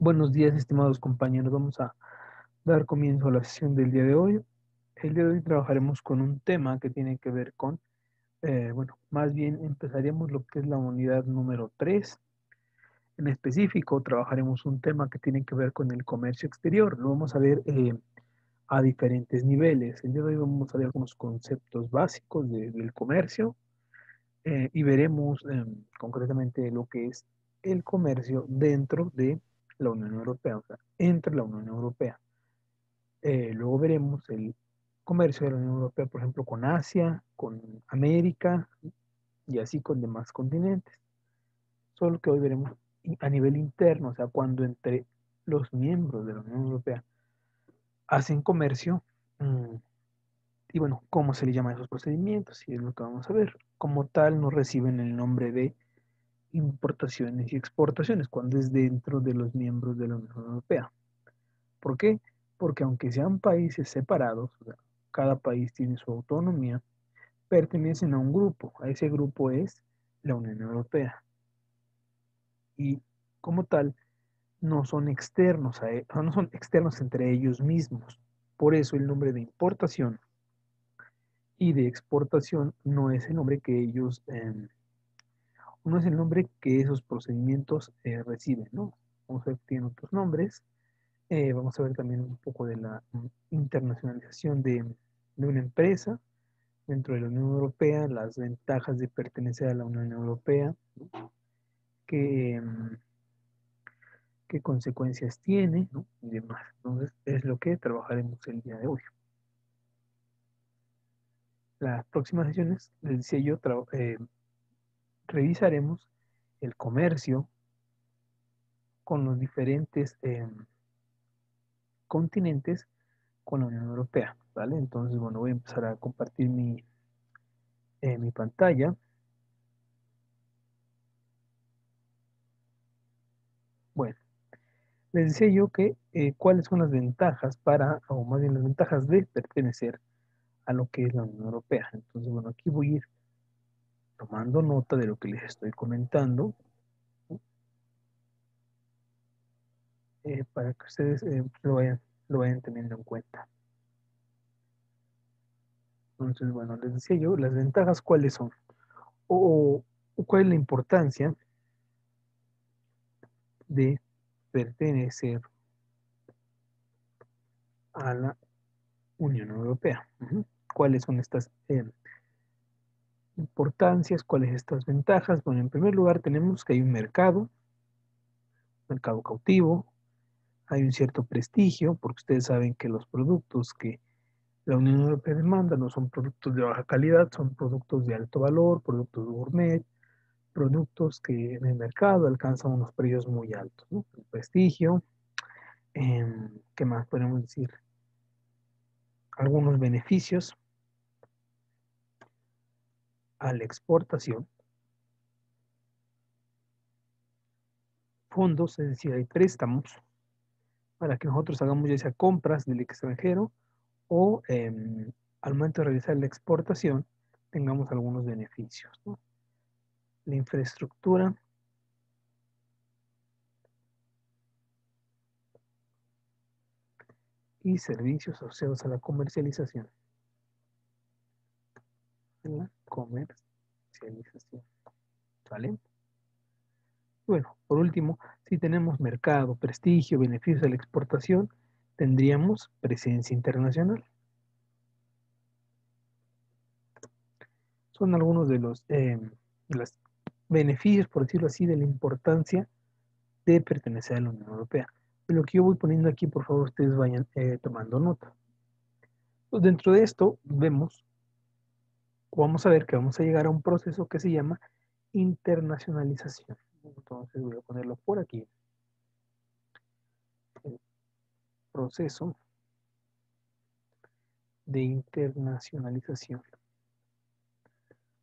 Buenos días, estimados compañeros. Vamos a dar comienzo a la sesión del día de hoy. El día de hoy trabajaremos con un tema que tiene que ver con, más bien empezaríamos lo que es la unidad número 3. En específico, trabajaremos un tema que tiene que ver con el comercio exterior. Lo vamos a ver a diferentes niveles. El día de hoy vamos a ver algunos conceptos básicos del comercio y veremos concretamente lo que es el comercio dentro de la Unión Europea, o sea, entre la Unión Europea. Luego veremos el comercio de la Unión Europea, por ejemplo, con Asia, con América y así con demás continentes. Solo que hoy veremos a nivel interno, o sea, cuando entre los miembros de la Unión Europea hacen comercio, mm, y bueno, cómo se le llama a esos procedimientos, y es lo que vamos a ver. Como tal, no reciben el nombre de importaciones y exportaciones cuando es dentro de los miembros de la Unión Europea. ¿Por qué? Porque aunque sean países separados, o sea, cada país tiene su autonomía, pertenecen a un grupo. A ese grupo es la Unión Europea. Y como tal, no son externos no son externos entre ellos mismos. Por eso el nombre de importación y de exportación no es el nombre que ellos, no es el nombre que esos procedimientos reciben, ¿no? Vamos a ver que tienen otros nombres. Vamos a ver también un poco de la internacionalización de una empresa dentro de la Unión Europea, las ventajas de pertenecer a la Unión Europea, qué, qué consecuencias tiene, ¿no? Y demás. Entonces, es lo que trabajaremos el día de hoy. Las próximas sesiones, les decía yo, revisaremos el comercio con los diferentes continentes con la Unión Europea, ¿vale? Entonces, bueno, voy a empezar a compartir mi pantalla. Bueno, les decía yo que cuáles son las ventajas o más bien las ventajas de pertenecer a lo que es la Unión Europea. Entonces, bueno, aquí voy a ir tomando nota de lo que les estoy comentando para que ustedes lo vayan teniendo en cuenta. Entonces, bueno, les decía yo, las ventajas cuáles son o cuál es la importancia de pertenecer a la Unión Europea. ¿Cuáles son estas importancias? ¿Cuáles estas ventajas? Bueno, en primer lugar tenemos que hay un mercado cautivo, hay un cierto prestigio, porque ustedes saben que los productos que la Unión Europea demanda no son productos de baja calidad, son productos de alto valor, productos gourmet, productos que en el mercado alcanzan unos precios muy altos, ¿no? El prestigio, ¿qué más podemos decir? Algunos beneficios a la exportación, fondos, es decir, hay préstamos para que nosotros hagamos ya sea compras del extranjero o al momento de realizar la exportación tengamos algunos beneficios, ¿no? La infraestructura y servicios asociados a la comercialización. La comercialización, ¿vale? Bueno, por último, si tenemos mercado, prestigio, beneficios de la exportación, tendríamos presencia internacional. Son algunos de los beneficios, por decirlo así, de la importancia de pertenecer a la Unión Europea. De lo que yo voy poniendo aquí, por favor, ustedes vayan tomando nota. Pues dentro de esto vamos a ver que vamos a llegar a un proceso que se llama internacionalización. Entonces voy a ponerlo por aquí. El proceso de internacionalización.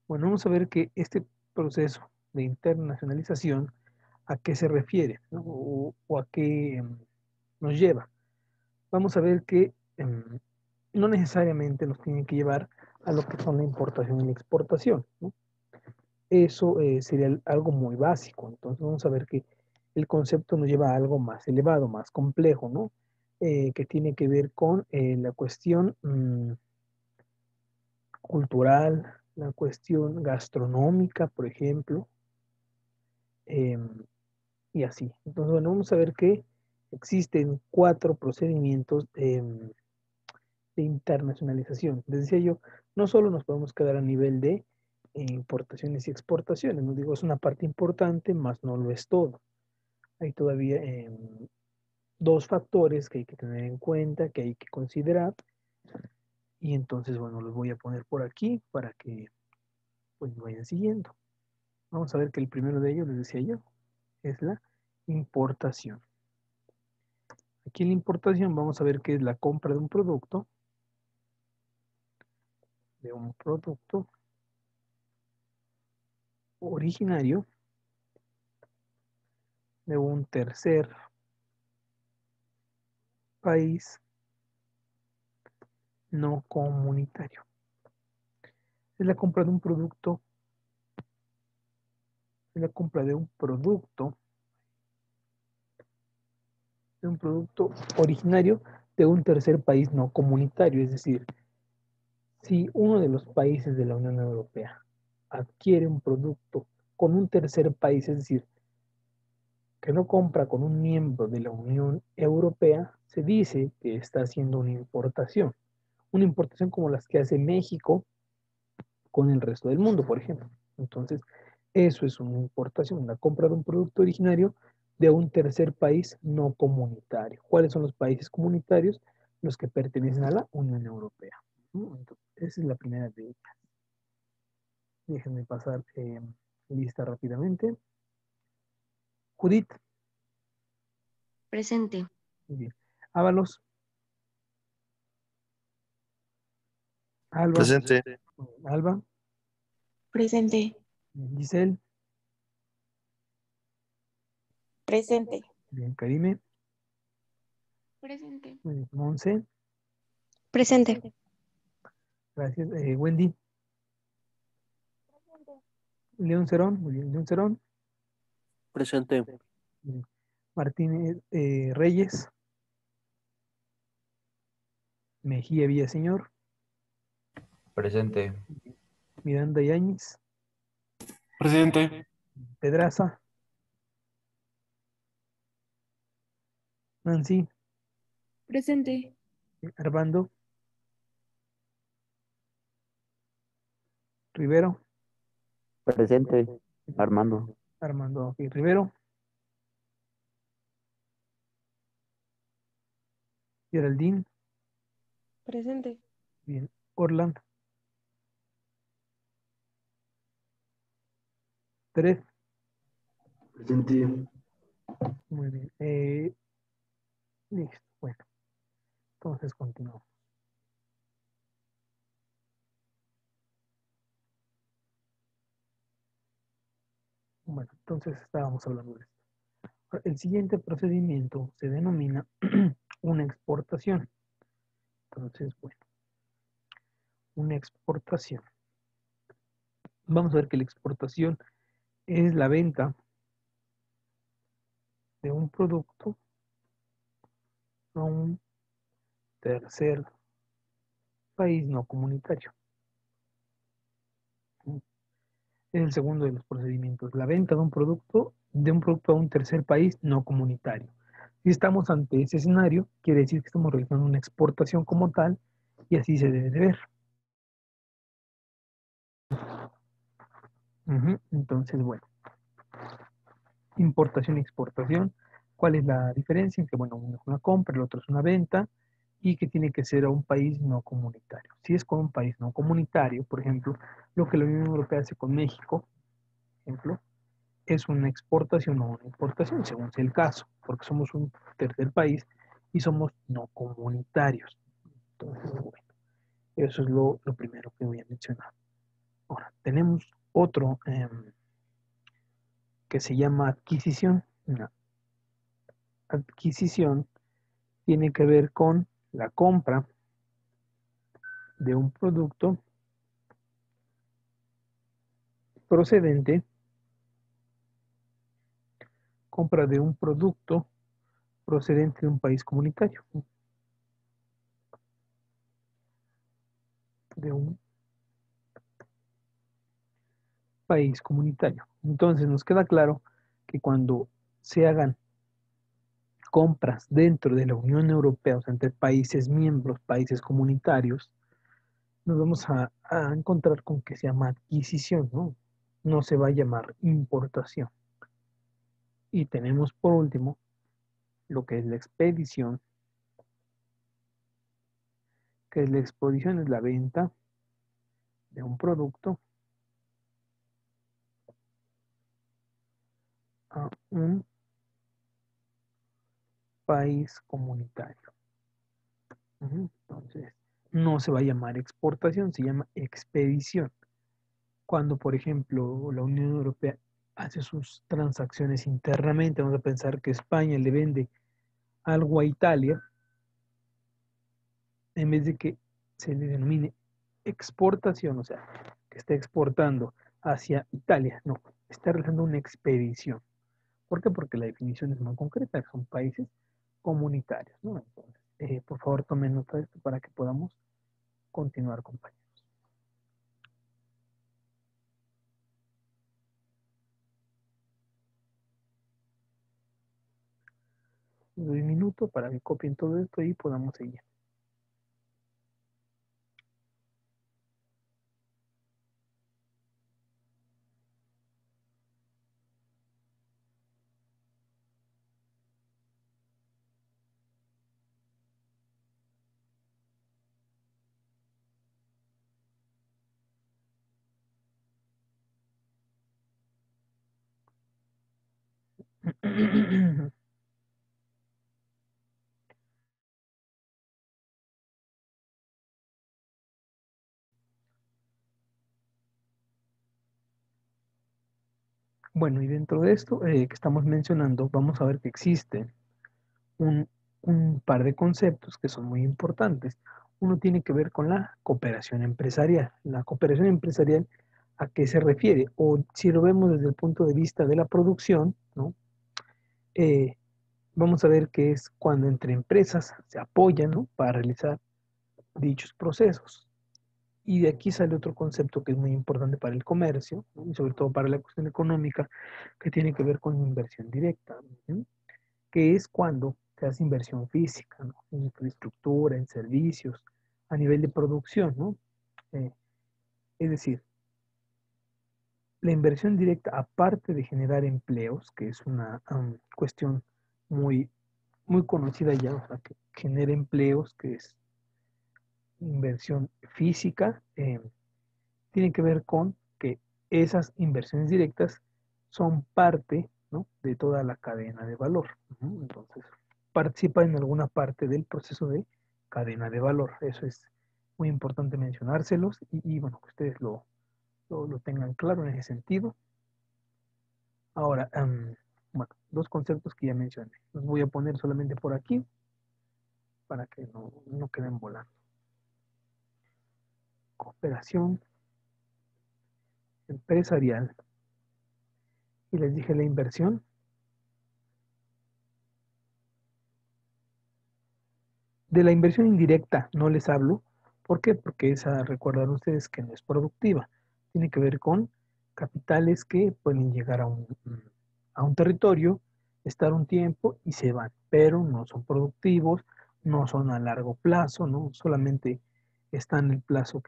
Bueno, vamos a ver que este proceso de internacionalización, ¿a qué se refiere? ¿No? O a qué nos lleva. Vamos a ver que no necesariamente nos tienen que llevar a lo que son la importación y la exportación, ¿no? Eso sería algo muy básico. Entonces vamos a ver que el concepto nos lleva a algo más elevado, más complejo, ¿no? Que tiene que ver con la cuestión cultural, la cuestión gastronómica, por ejemplo, em, y así. Entonces, bueno, vamos a ver que existen 4 procedimientos de internacionalización. Les decía yo, no solo nos podemos quedar a nivel de importaciones y exportaciones, no digo, es una parte importante, más no lo es todo. Hay todavía 2 factores que hay que tener en cuenta, que hay que considerar, y entonces, bueno, los voy a poner por aquí para que pues vayan siguiendo. Vamos a ver que el primero de ellos, les decía yo, es la importación. Aquí en la importación vamos a ver que es la compra de un producto originario de un tercer país no comunitario. Es la compra de un producto, es la compra de un producto originario de un tercer país no comunitario. Es decir, si uno de los países de la Unión Europea adquiere un producto con un tercer país, es decir, que no compra con un miembro de la Unión Europea, se dice que está haciendo una importación. Una importación como las que hace México con el resto del mundo, por ejemplo. Entonces, eso es una importación, la compra de un producto originario de un tercer país no comunitario. ¿Cuáles son los países comunitarios? Los que pertenecen a la Unión Europea. Entonces, esa es la primera de ellas. Déjenme pasar lista rápidamente. Judith. Presente. Muy bien. Ábalos. Alba. Presente. Alba. Presente. Giselle. Presente. Bien. Karime. Presente. Muy bien. Monse. Presente. Gracias. Wendy. León Cerón. Muy bien. León Cerón. Presente. Bien. Martínez Reyes. Mejía Villaseñor. Presente. Miranda Yáñez. Presente. Pedraza. Nancy. Presente. Armando. Rivero. Presente, Armando. Armando ok, Rivero. Geraldine. Presente. Bien. Orland. Pérez. Presente. Muy bien. Listo. Bueno, entonces continuamos. Bueno, entonces estábamos hablando de esto. El siguiente procedimiento se denomina una exportación. Entonces, bueno, una exportación. Vamos a ver que la exportación es la venta de un producto a un tercer país no comunitario. Es el segundo de los procedimientos, la venta de un producto a un tercer país no comunitario. Si estamos ante ese escenario, quiere decir que estamos realizando una exportación como tal y así se debe de ver. Entonces, bueno, importación y exportación. ¿Cuál es la diferencia? En que, bueno, uno es una compra, el otro es una venta y que tiene que ser a un país no comunitario. Si es con un país no comunitario, por ejemplo, lo que la Unión Europea hace con México, por ejemplo, es una exportación o una importación, según sea el caso, porque somos un tercer país y somos no comunitarios. Entonces, bueno, eso es lo primero que voy a mencionar. Ahora, tenemos otro que se llama adquisición. Una adquisición tiene que ver con la compra de un producto procedente compra de un producto procedente de un país comunitario. De un país comunitario. Entonces nos queda claro que cuando se hagan compras dentro de la Unión Europea, o sea, entre países miembros, países comunitarios, nos vamos a encontrar con que se llama adquisición, ¿no? No se va a llamar importación. Y tenemos por último lo que es la expedición, que es la expedición, es la venta de un producto a un país comunitario. Entonces, no se va a llamar exportación, se llama expedición. Cuando, por ejemplo, la Unión Europea hace sus transacciones internamente, vamos a pensar que España le vende algo a Italia, en vez de que se le denomine exportación, o sea, que esté exportando hacia Italia, no, está realizando una expedición. ¿Por qué? Porque la definición es muy concreta, son países comunitarios, ¿no? Entonces, por favor, tomen nota de esto para que podamos continuar, compañeros. Les doy un minuto para que copien todo esto y podamos seguir. Bueno, y dentro de esto que estamos mencionando, vamos a ver que existen un, un par de conceptos que son muy importantes. Uno tiene que ver con la cooperación empresarial. La cooperación empresarial, ¿a qué se refiere? O si lo vemos desde el punto de vista de la producción, ¿no? Eh, vamos a ver que es cuando entre empresas se apoyan, ¿no? Para realizar dichos procesos. Y de aquí sale otro concepto que es muy importante para el comercio, ¿no? Y sobre todo para la cuestión económica, que tiene que ver con inversión directa, ¿no? Que es cuando se hace inversión física, ¿no? En infraestructura, en servicios, a nivel de producción, ¿no? Eh, es decir, la inversión directa, aparte de generar empleos, que es una cuestión muy, muy conocida ya, o sea, que genera empleos, que es inversión física, tiene que ver con que esas inversiones directas son parte, ¿no? De toda la cadena de valor. Entonces, participa en alguna parte del proceso de cadena de valor. Eso es muy importante mencionárselos y bueno, que ustedes lo tengan claro en ese sentido. Ahora, bueno, dos conceptos que ya mencioné. Los voy a poner solamente por aquí para que no queden volando. Cooperación empresarial. Y les dije la inversión. De la inversión indirecta no les hablo. ¿Por qué? Porque esa, recuerdan ustedes que no es productiva. Tiene que ver con capitales que pueden llegar a un territorio, estar un tiempo y se van, pero no son productivos, no son a largo plazo, ¿no? Solamente están el plazo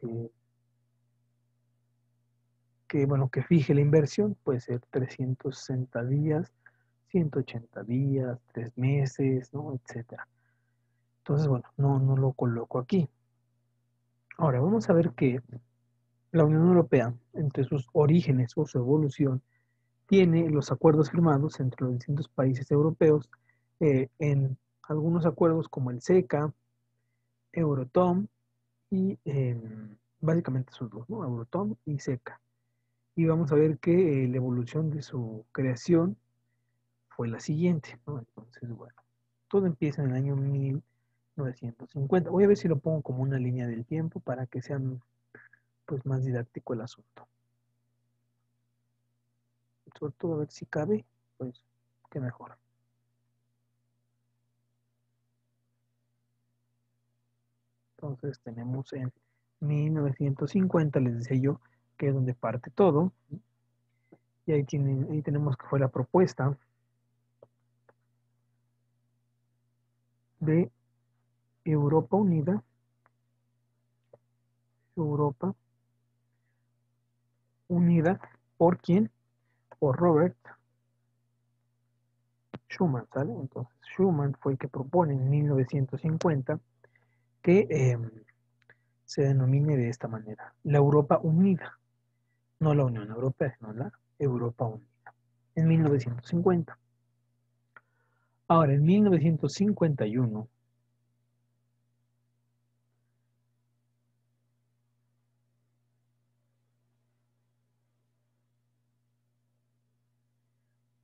bueno, que fije la inversión, puede ser 360 días, 180 días, 3 meses, ¿no? Etcétera. Entonces, bueno, no lo coloco aquí. Ahora, vamos a ver que la Unión Europea, entre sus orígenes o su evolución, tiene los acuerdos firmados entre los distintos países europeos en algunos acuerdos como el CECA, Euratom y básicamente sus dos, ¿no? Euratom y CECA. Y vamos a ver que la evolución de su creación fue la siguiente, ¿no? Entonces, bueno, todo empieza en el año 1950. Voy a ver si lo pongo como una línea del tiempo para que sea pues más didáctico el asunto. Sobre todo a ver si cabe, pues qué mejor. Entonces tenemos en 1950, les decía yo, que es donde parte todo. Y ahí tenemos que fue la propuesta de Europa Unida. Europa Unida, ¿por quién? Por Robert Schuman, ¿sale? Entonces Schuman fue el que propone en 1950 que se denomine de esta manera, la Europa Unida, no la Unión Europea, sino la Europa Unida, en 1950. Ahora, en 1951,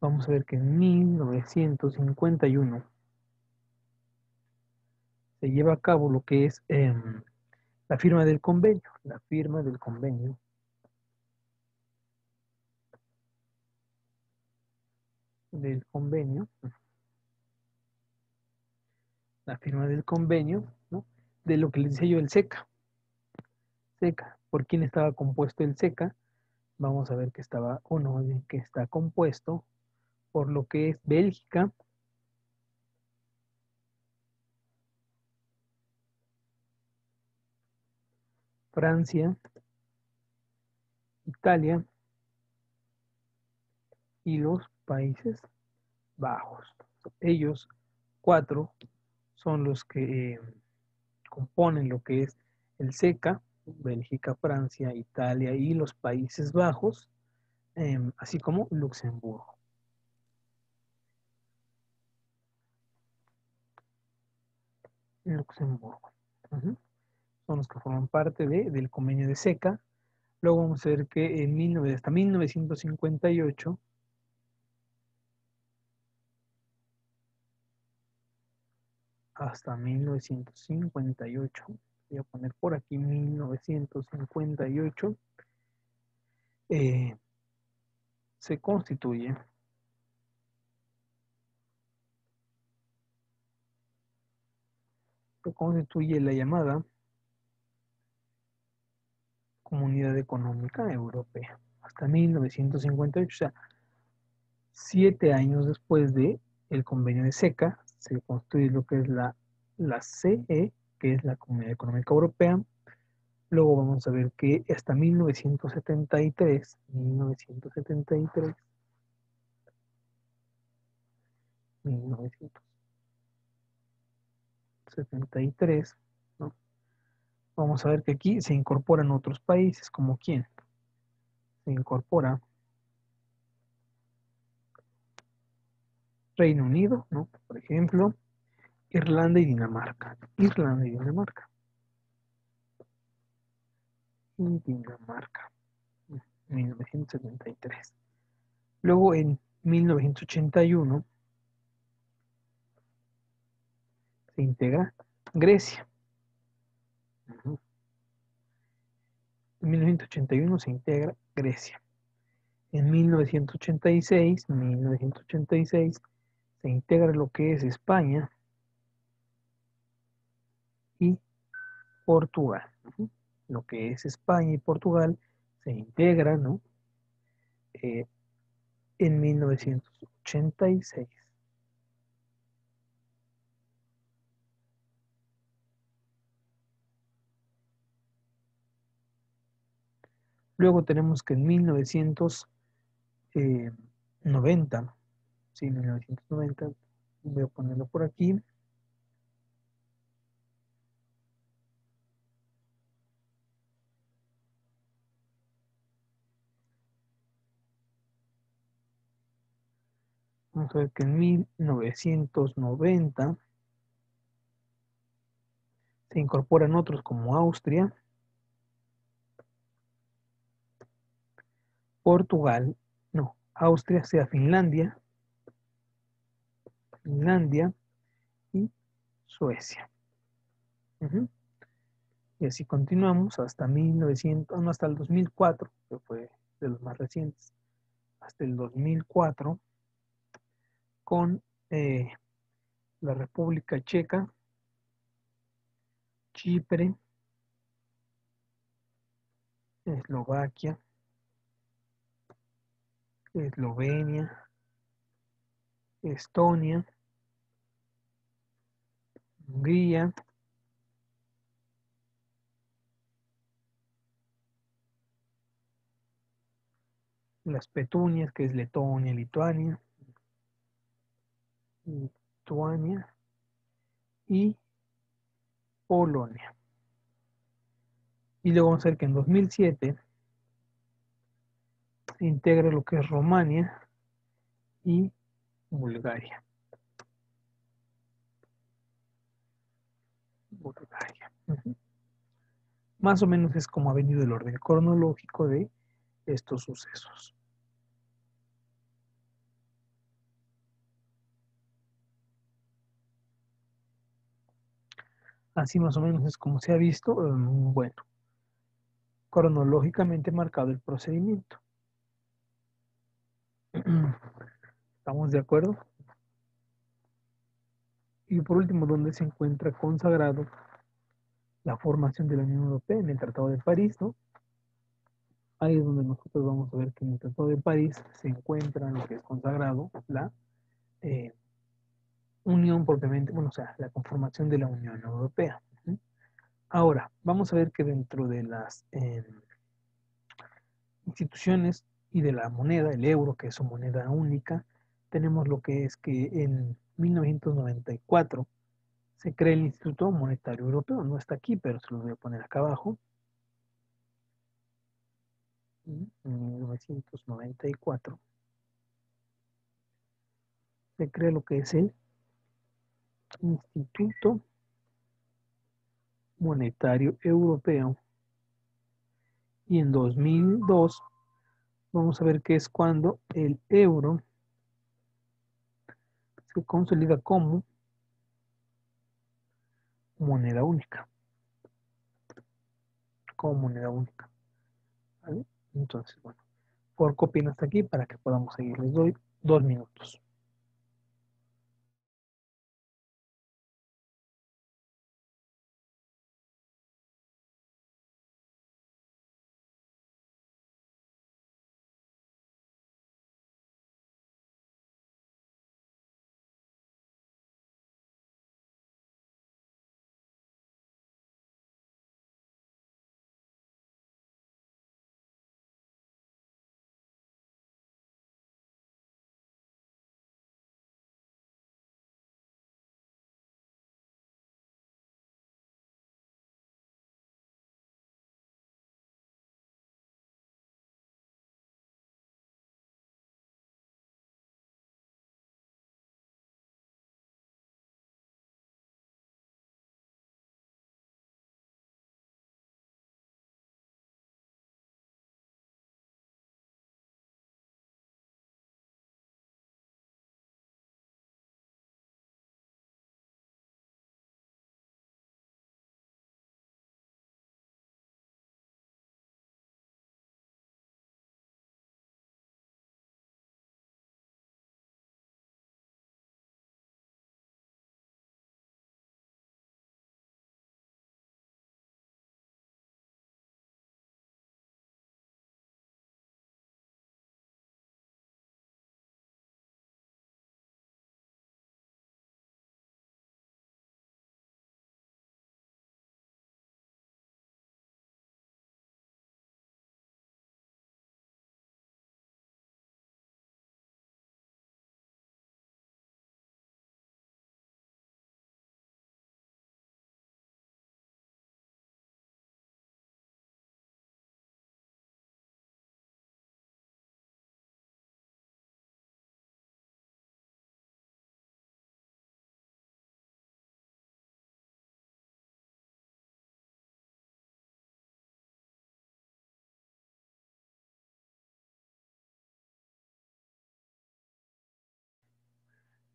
vamos a ver que en 1951 se lleva a cabo lo que es la firma del convenio. La firma del convenio. La firma del convenio, ¿no? De lo que les decía yo, el SECA. SECA. ¿Por quién estaba compuesto el SECA? Vamos a ver que estaba, o no, que está compuesto por lo que es Bélgica, Francia, Italia y los Países Bajos. Ellos 4 son los que componen lo que es el SECA, Bélgica, Francia, Italia y los Países Bajos, así como Luxemburgo. Luxemburgo. Son los que forman parte del convenio de SECA. Luego vamos a ver que hasta 1958 voy a poner por aquí 1958, se constituye la llamada Comunidad Económica Europea. Hasta 1958, o sea, 7 años después de el convenio de SECA, se construye lo que es la CE, que es la Comunidad Económica Europea. Luego vamos a ver que hasta 1973, ¿no? Vamos a ver que aquí se incorporan otros países, como quién. Se incorpora Reino Unido, ¿no? Por ejemplo, Irlanda y Dinamarca. 1973. Luego en 1981 se integra Grecia. En 1981 se integra Grecia. En 1986 se integra lo que es España y Portugal. Lo que es España y Portugal se integran, ¿no? En 1986. Luego tenemos que en 1990, sí, 1990, voy a ponerlo por aquí. Vamos a ver que en 1990 se incorporan otros como Austria, Portugal, no, Austria sea Finlandia y Suecia. Y así continuamos hasta 1900, no, hasta el 2004, que fue de los más recientes, hasta el 2004, con la República Checa, Chipre, Eslovaquia, Eslovenia, Estonia, Hungría, las Petunias, que es Letonia, Lituania y Polonia. Y luego vamos a ver que en 2007 se integra lo que es Rumania y Bulgaria. Ujú. Más o menos es como ha venido el orden cronológico de estos sucesos. Así más o menos es como se ha visto, bueno, cronológicamente marcado el procedimiento. ¿Estamos de acuerdo? Y por último, ¿dónde se encuentra consagrado la formación de la Unión Europea? En el Tratado de París, ¿no? Ahí es donde nosotros vamos a ver que en el Tratado de París se encuentra lo que es consagrado la unión propiamente, bueno, o sea, la conformación de la Unión Europea. Ahora, vamos a ver que dentro de las instituciones y de la moneda, el euro, que es su moneda única, tenemos lo que es que en 1994 se crea el Instituto Monetario Europeo. No está aquí, pero se lo voy a poner acá abajo. En 1994 se crea lo que es el Instituto Monetario Europeo. Y en 2002 vamos a ver que es cuando el euro se consolida como moneda única. Como moneda única. ¿Vale? Entonces, bueno, por copien hasta aquí para que podamos seguir. Les doy 2 minutos.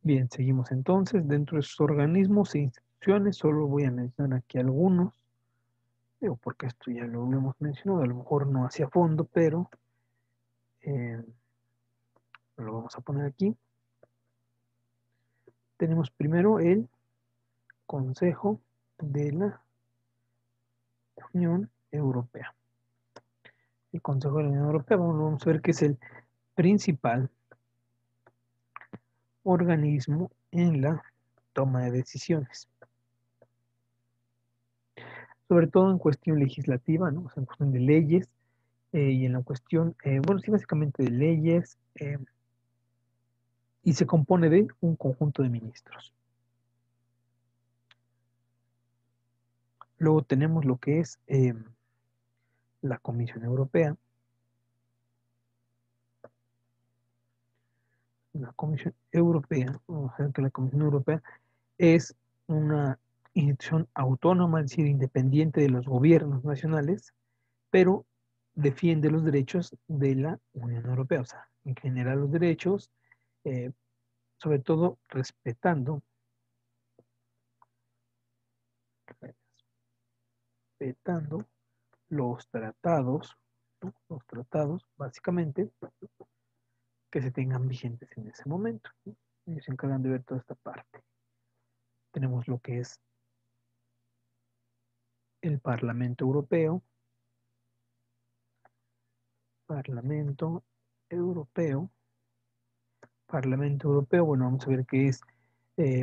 Bien, seguimos entonces. Dentro de sus organismos e instituciones, solo voy a mencionar aquí algunos. Digo, porque esto ya lo hemos mencionado, a lo mejor no hacia fondo, pero lo vamos a poner aquí. Tenemos primero el Consejo de la Unión Europea. El Consejo de la Unión Europea, vamos a ver que es el principal organismo en la toma de decisiones, sobre todo en cuestión legislativa, ¿no? O sea, en cuestión de leyes y en la cuestión, bueno, sí, básicamente de leyes, y se compone de un conjunto de ministros. Luego tenemos lo que es la Comisión Europea. La Comisión Europea, vamos a ver que la Comisión Europea es una institución autónoma, es decir, independiente de los gobiernos nacionales, pero defiende los derechos de la Unión Europea, o sea, en general los derechos, eh, sobre todo respetando los tratados, ¿no? Los tratados, básicamente, que se tengan vigentes en ese momento, ¿no? Ellos se encargan de ver toda esta parte. Tenemos lo que es el Parlamento Europeo, Parlamento Europeo, Parlamento Europeo, bueno, vamos a ver qué es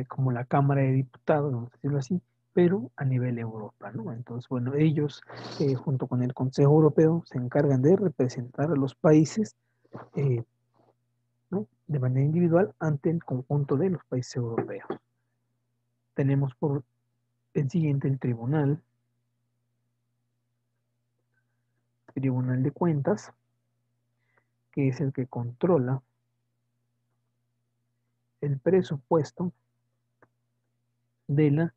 como la Cámara de Diputados, vamos a decirlo así, pero a nivel Europa, ¿no? Entonces, bueno, ellos, junto con el Consejo Europeo, se encargan de representar a los países, ¿no? De manera individual ante el conjunto de los países europeos. Tenemos por el siguiente el Tribunal de Cuentas, que es el que controla el presupuesto de la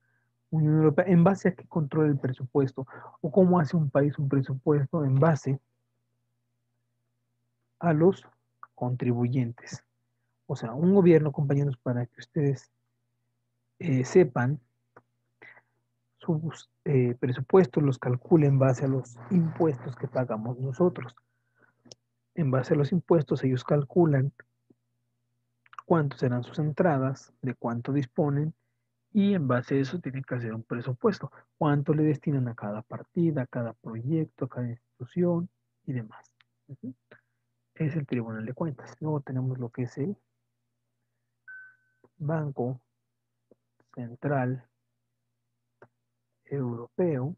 Unión Europea. ¿En base a qué controla el presupuesto? ¿O cómo hace un país un presupuesto? En base a los contribuyentes. O sea, un gobierno, compañeros, para que ustedes sepan, sus presupuestos los calcula en base a los impuestos que pagamos nosotros. En base a los impuestos, ellos calculan cuánto serán sus entradas, de cuánto disponen, y en base a eso tienen que hacer un presupuesto. Cuánto le destinan a cada partida, a cada proyecto, a cada institución y demás. Es el Tribunal de Cuentas. Luego tenemos lo que es el Banco Central Europeo.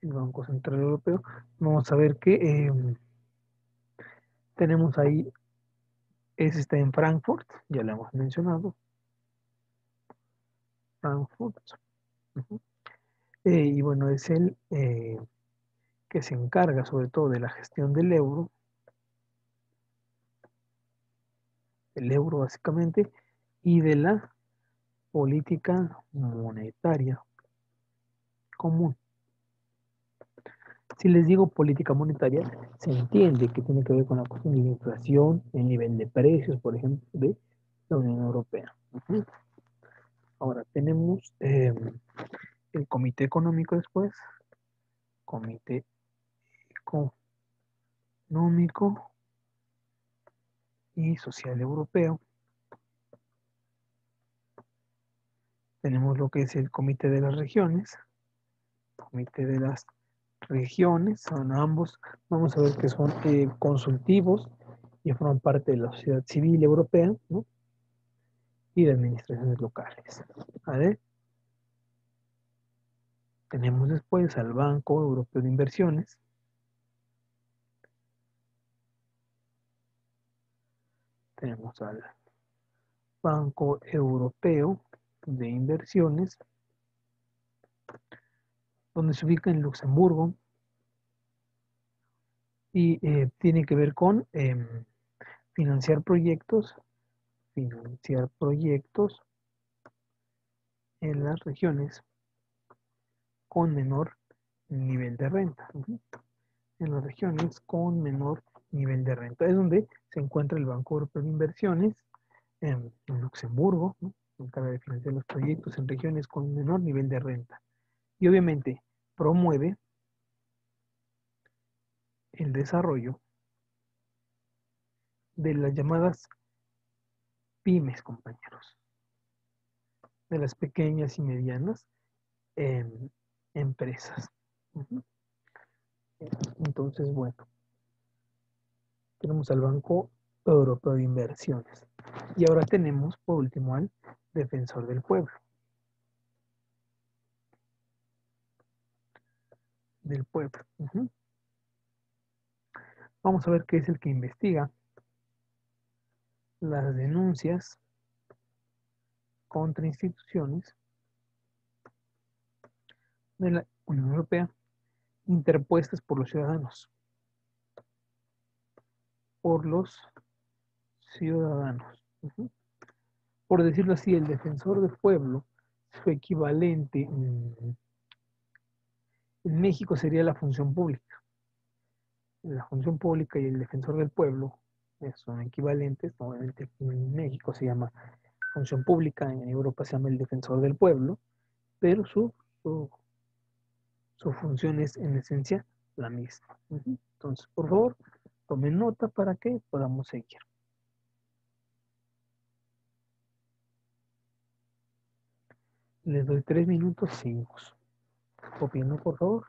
El Banco Central Europeo. Vamos a ver que tenemos ahí, ese está en Frankfurt, ya lo hemos mencionado. Frankfurt. Y bueno, es el que se encarga sobre todo de la gestión del euro. El euro básicamente, y de la política monetaria común. Si les digo política monetaria, se entiende que tiene que ver con la cuestión de la inflación, el nivel de precios, por ejemplo, de la Unión Europea. Ahora tenemos el Comité Económico después, Comité Económico y Social Europeo. Tenemos lo que es el Comité de las Regiones, Comité de las Regiones, son ambos, vamos a ver que son consultivos y forman parte de la sociedad civil europea, ¿no? Y de administraciones locales. A ver, tenemos después al Banco Europeo de Inversiones. Tenemos al Banco Europeo de Inversiones, donde se ubica en Luxemburgo y tiene que ver con financiar proyectos en las regiones con menor nivel de renta. En las regiones con menor nivel de renta. Es donde se encuentra el Banco Europeo de Inversiones en Luxemburgo, ¿no? Se encarga de financiar los proyectos en regiones con menor nivel de renta. Y obviamente promueve el desarrollo de las llamadas pymes, compañeros, de las pequeñas y medianas empresas. Ujú. Entonces, bueno, tenemos al Banco Europeo de Inversiones. Y ahora tenemos, por último, al Defensor del Pueblo. Del pueblo. Ujú. Vamos a ver qué es el que investiga las denuncias contra instituciones de la Unión Europea interpuestas por los ciudadanos. Por los ciudadanos. Ujú. Por decirlo así, el defensor del pueblo, su equivalente en México sería la función pública. La función pública y el defensor del pueblo son equivalentes. Obviamente en México se llama función pública, en Europa se llama el defensor del pueblo, pero su, su función es en esencia la misma. Ujú. Entonces, por favor, tomen nota para que podamos seguir. Les doy 3 minutos, seguimos. Copiando, por favor.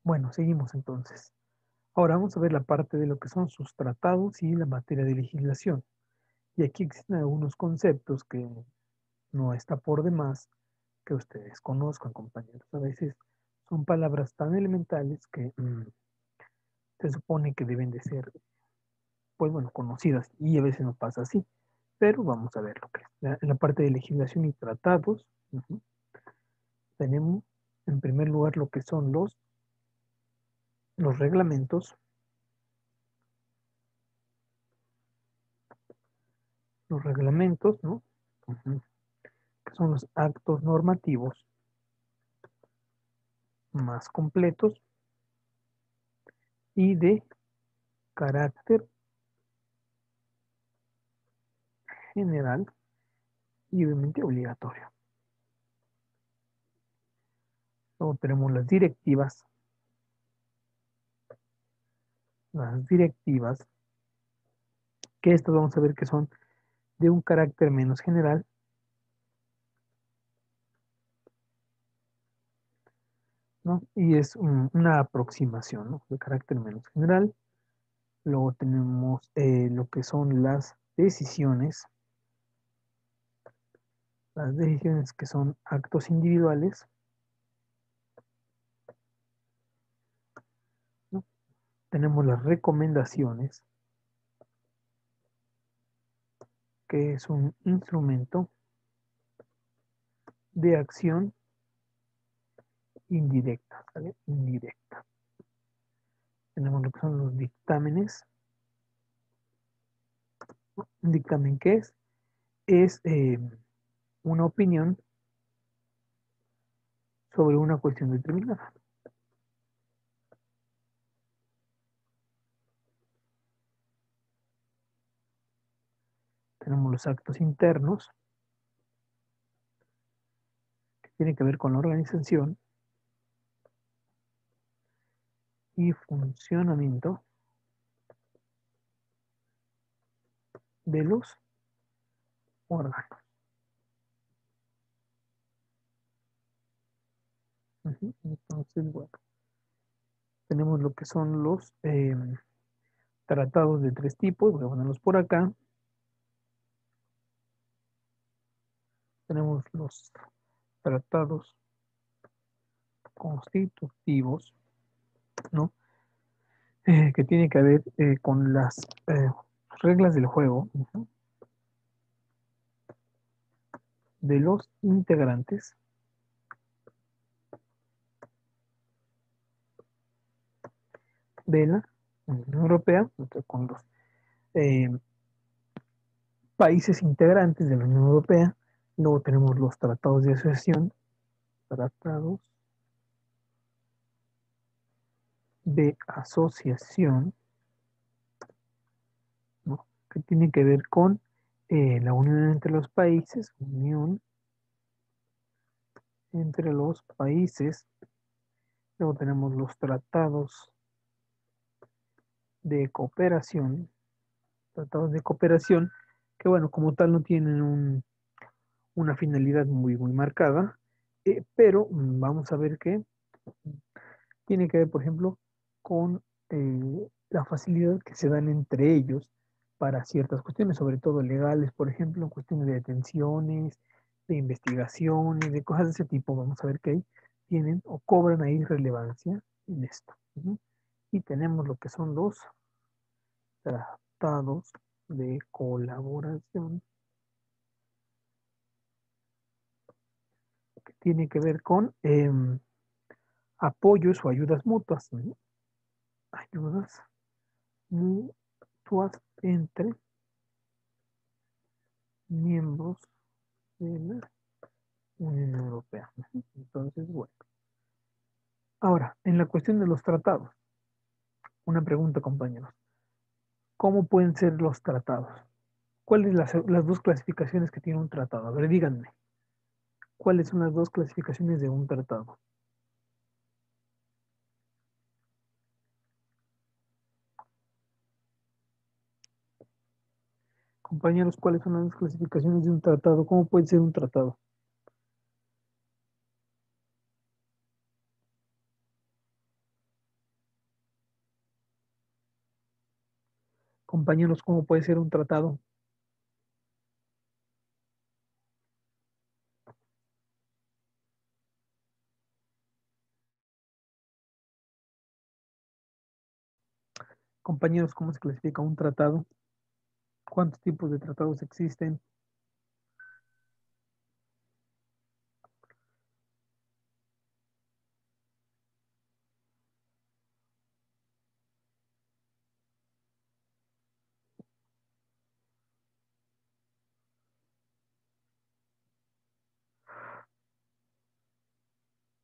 Bueno, seguimos entonces. Ahora vamos a ver la parte de lo que son sus tratados y la materia de legislación. Y aquí existen algunos conceptos que no está por demás que ustedes conozcan, compañeros. A veces son palabras tan elementales que se supone que deben de ser, pues bueno, conocidas y a veces no pasa así. Pero vamos a ver lo que es. En la parte de legislación y tratados, tenemos en primer lugar lo que son los reglamentos, ¿no? Que son los actos normativos más completos y de carácter general y obviamente obligatorio. Luego tenemos las directivas, que estas vamos a ver que son de un carácter menos general, ¿no? Y es una aproximación, ¿no? De carácter menos general. Luego tenemos lo que son las decisiones que son actos individuales, ¿no? Tenemos las recomendaciones, que es un instrumento de acción indirecta, ¿vale? Indirecta. Tenemos lo que son los dictámenes. ¿Un dictamen qué es? Es una opinión sobre una cuestión determinada. Tenemos los actos internos, que tienen que ver con la organización y funcionamiento de los órganos. Entonces, bueno, tenemos lo que son los tratados de tres tipos. Voy a ponerlos por acá. Tenemos los tratados constitutivos, ¿no? Que tiene que ver con las reglas del juego de los integrantes de la Unión Europea, con los eh, países integrantes de la Unión Europea. Luego tenemos los tratados de asociación, tratados de asociación, ¿no? Que tienen que ver con la unión entre los países, unión entre los países. Luego tenemos los tratados de cooperación, que bueno, como tal no tienen una finalidad muy, muy marcada, pero vamos a ver que tiene que ver, por ejemplo, con la facilidad que se dan entre ellos para ciertas cuestiones, sobre todo legales, por ejemplo, en cuestiones de detenciones, de investigaciones, de cosas de ese tipo. Vamos a ver que ahí tienen o cobran ahí relevancia en esto. Y tenemos lo que son los tratados de colaboración, que tiene que ver con apoyos o ayudas mutuas, ¿no? Ayudas mutuas entre miembros de la Unión Europea. Entonces, bueno. Ahora, en la cuestión de los tratados, una pregunta, compañeros. ¿Cómo pueden ser los tratados? ¿Cuáles son las dos clasificaciones que tiene un tratado? A ver, díganme. ¿Cuáles son las dos clasificaciones de un tratado? Compañeros, ¿cuáles son las dos clasificaciones de un tratado? ¿Cómo puede ser un tratado? Compañeros, ¿cómo puede ser un tratado? Compañeros, ¿cómo se clasifica un tratado? ¿Cuántos tipos de tratados existen?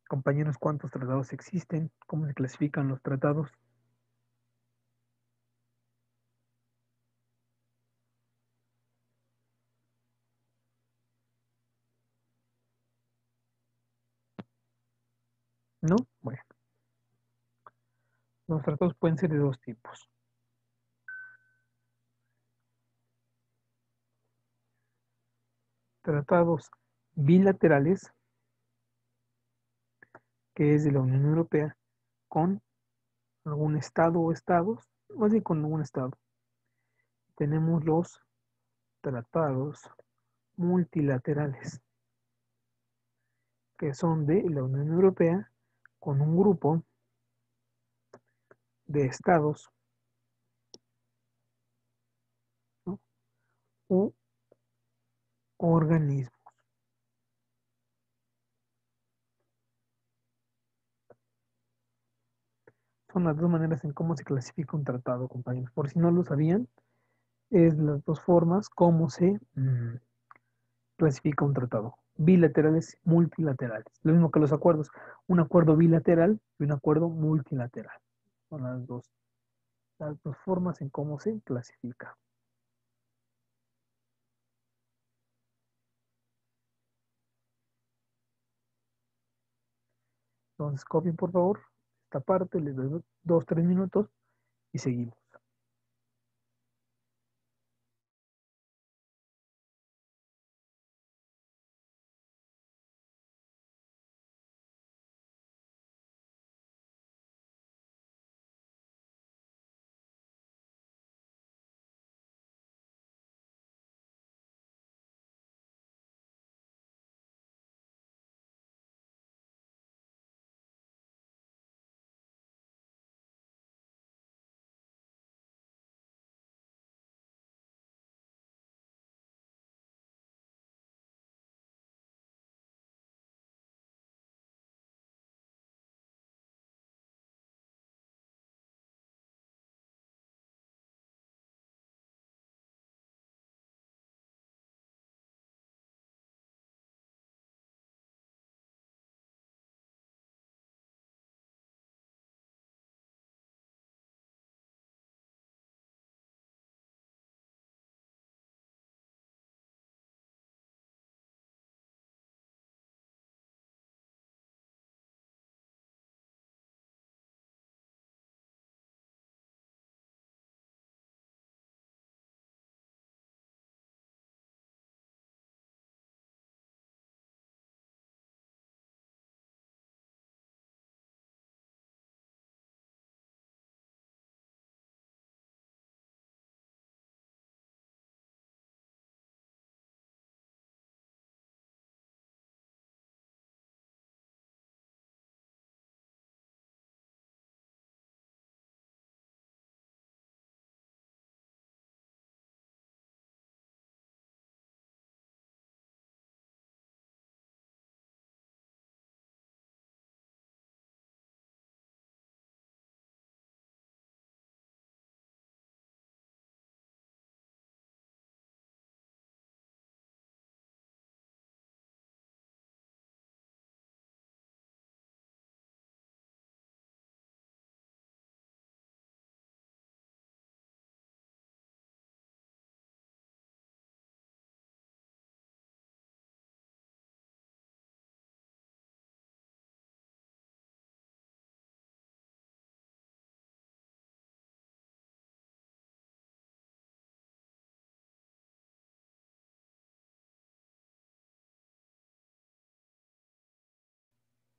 Compañeros, ¿cuántos tratados existen? ¿Cómo se clasifican los tratados? ¿No? Bueno, los tratados pueden ser de dos tipos. Tratados bilaterales, que es de la Unión Europea, con algún estado o estados, más bien con algún estado. Tenemos los tratados multilaterales, que son de la Unión Europea con un grupo de estados, ¿no? U organismos. Son las dos maneras en cómo se clasifica un tratado, compañeros. Por si no lo sabían, es las dos formas cómo se clasifica un tratado. Bilaterales, multilaterales. Lo mismo que los acuerdos. Un acuerdo bilateral y un acuerdo multilateral. Son las dos formas en cómo se clasifica. Entonces, copien por favor esta parte, les doy 2, 3 minutos y seguimos.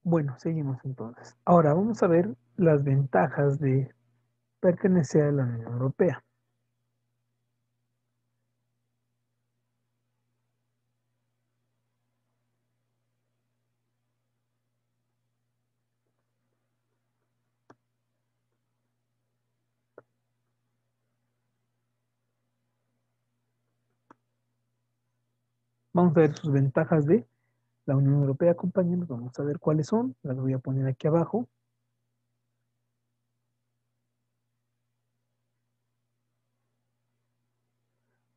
Bueno, seguimos entonces. Ahora vamos a ver las ventajas de pertenecer a la Unión Europea. Vamos a ver sus ventajas de la Unión Europea, compañeros. Vamos a ver cuáles son. Las voy a poner aquí abajo.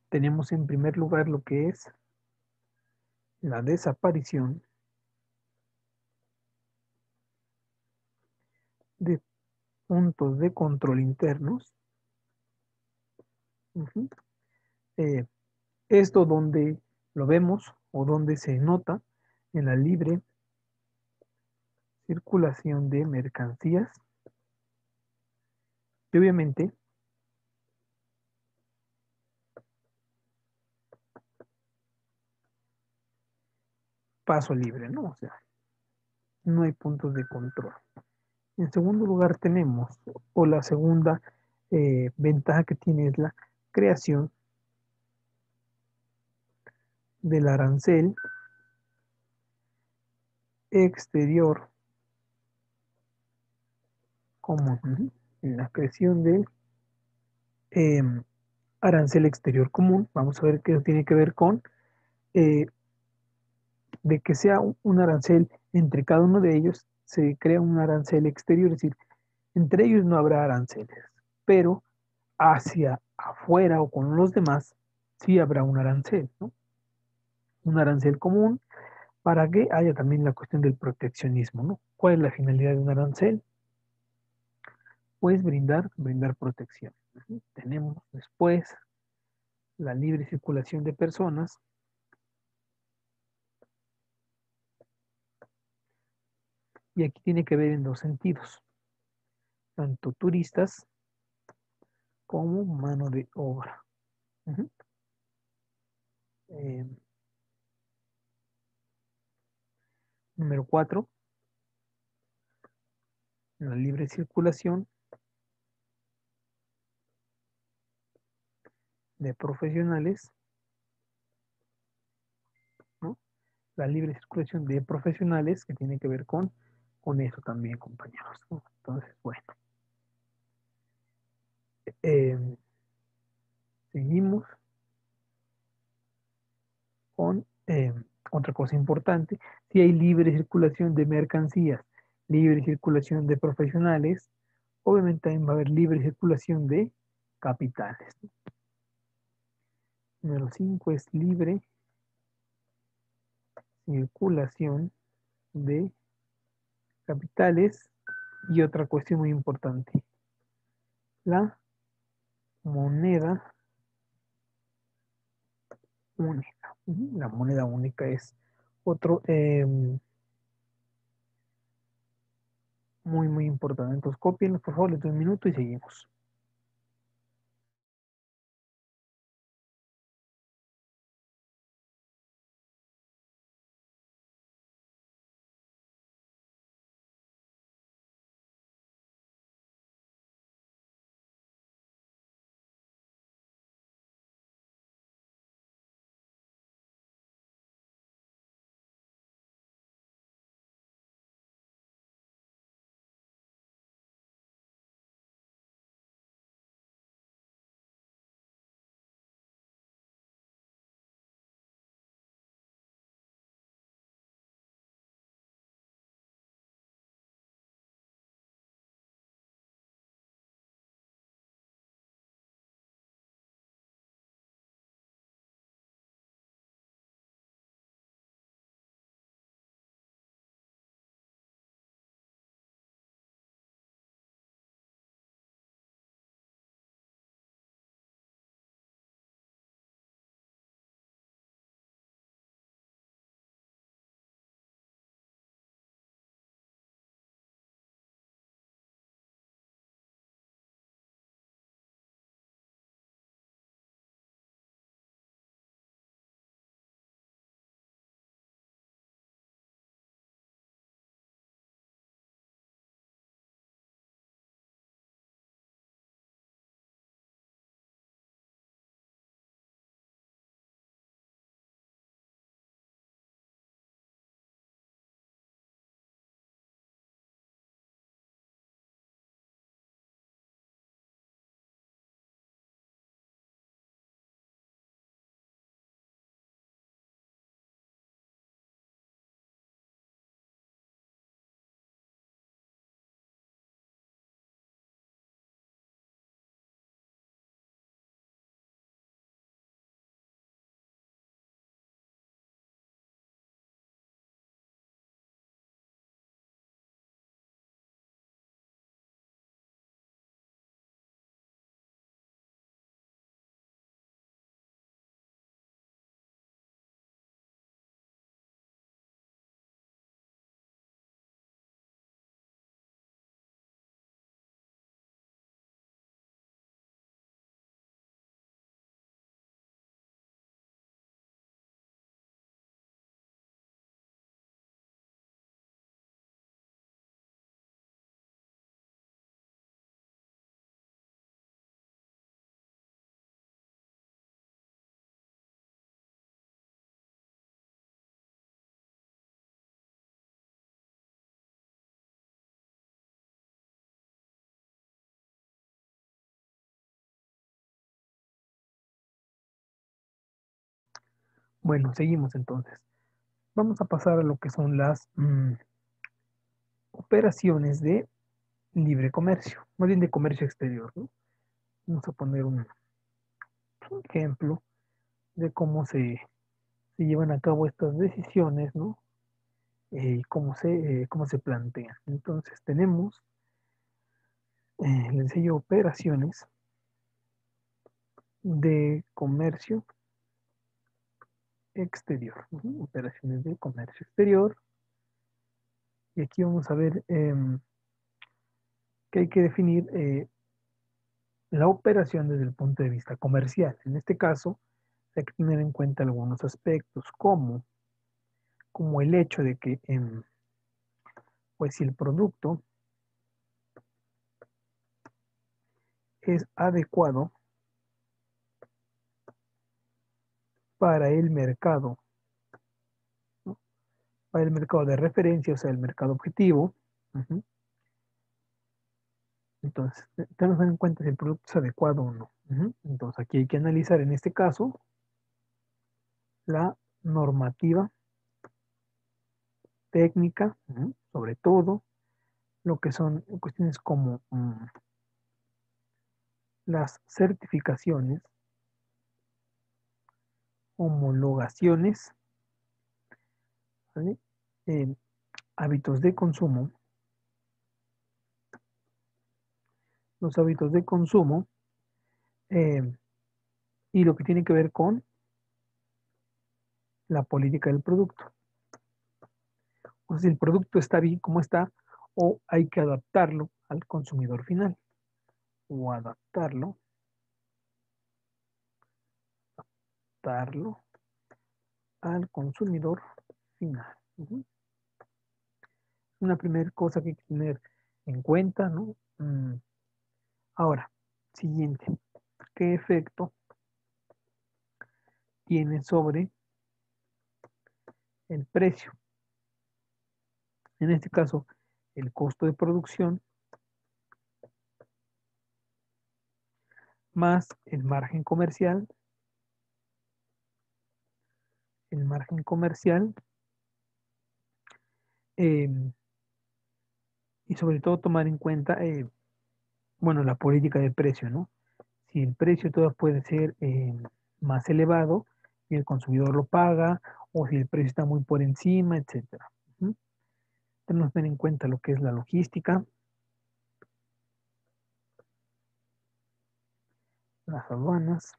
Tenemos en primer lugar lo que es la desaparición de puntos de control internos. Ujú. Esto donde lo vemos o donde se nota en la libre circulación de mercancías y obviamente paso libre, ¿no? O sea, no hay puntos de control. En segundo lugar tenemos, o la segunda ventaja que tiene es la creación del arancel exterior común. Ujú. La creación del arancel exterior común. Vamos a ver qué tiene que ver con eh, de que sea un arancel entre cada uno de ellos, se crea un arancel exterior, es decir, entre ellos no habrá aranceles, pero hacia afuera o con los demás sí habrá un arancel, ¿no? Un arancel común para que haya también la cuestión del proteccionismo, ¿no? ¿Cuál es la finalidad de un arancel? Pues brindar protección. Ujú. Tenemos después la libre circulación de personas. Y aquí tiene que ver en dos sentidos, tanto turistas como mano de obra. Ujú. Eh, Número 4, la libre circulación de profesionales, ¿no? La libre circulación de profesionales que tiene que ver con eso también, compañeros, ¿no? Entonces, bueno, eh, seguimos con otra cosa importante. Si hay libre circulación de mercancías, libre circulación de profesionales, obviamente también va a haber libre circulación de capitales. Número 5 es libre circulación de capitales y otra cuestión muy importante, la moneda única. La moneda única es otro muy importante. Entonces, cópienlo, por favor, les doy un minuto y seguimos. Bueno, seguimos entonces. Vamos a pasar a lo que son las operaciones de libre comercio, más bien de comercio exterior, ¿no? Vamos a poner un ejemplo de cómo se llevan a cabo estas decisiones, ¿no? Y cómo se plantean. Entonces tenemos, les enseño operaciones de comercio exterior, ¿no? Operaciones de comercio exterior. Y aquí vamos a ver que hay que definir la operación desde el punto de vista comercial. En este caso, hay que tener en cuenta algunos aspectos, como el hecho de que, pues si el producto es adecuado para el mercado, ¿no? Para el mercado de referencia, o sea, el mercado objetivo. Ujú. Entonces, tenemos en cuenta si el producto es adecuado o no. Ujú. Entonces, aquí hay que analizar en este caso la normativa técnica, ujú, sobre todo lo que son cuestiones como las certificaciones, homologaciones, ¿vale? Eh, hábitos de consumo, los hábitos de consumo eh, y lo que tiene que ver con la política del producto. O sea, si el producto está bien como está o hay que adaptarlo al consumidor final o adaptarlo al consumidor final. Ujú. Una primera cosa que hay que tener en cuenta, ¿no? Ahora, siguiente, ¿qué efecto tiene sobre el precio? En este caso, el costo de producción más el margen comercial, eh, y sobre todo tomar en cuenta, bueno, la política de precio, ¿no? Si el precio todavía puede ser más elevado y el consumidor lo paga, o si el precio está muy por encima, etcétera. Ujú. Tenemos que tener en cuenta lo que es la logística, las aduanas,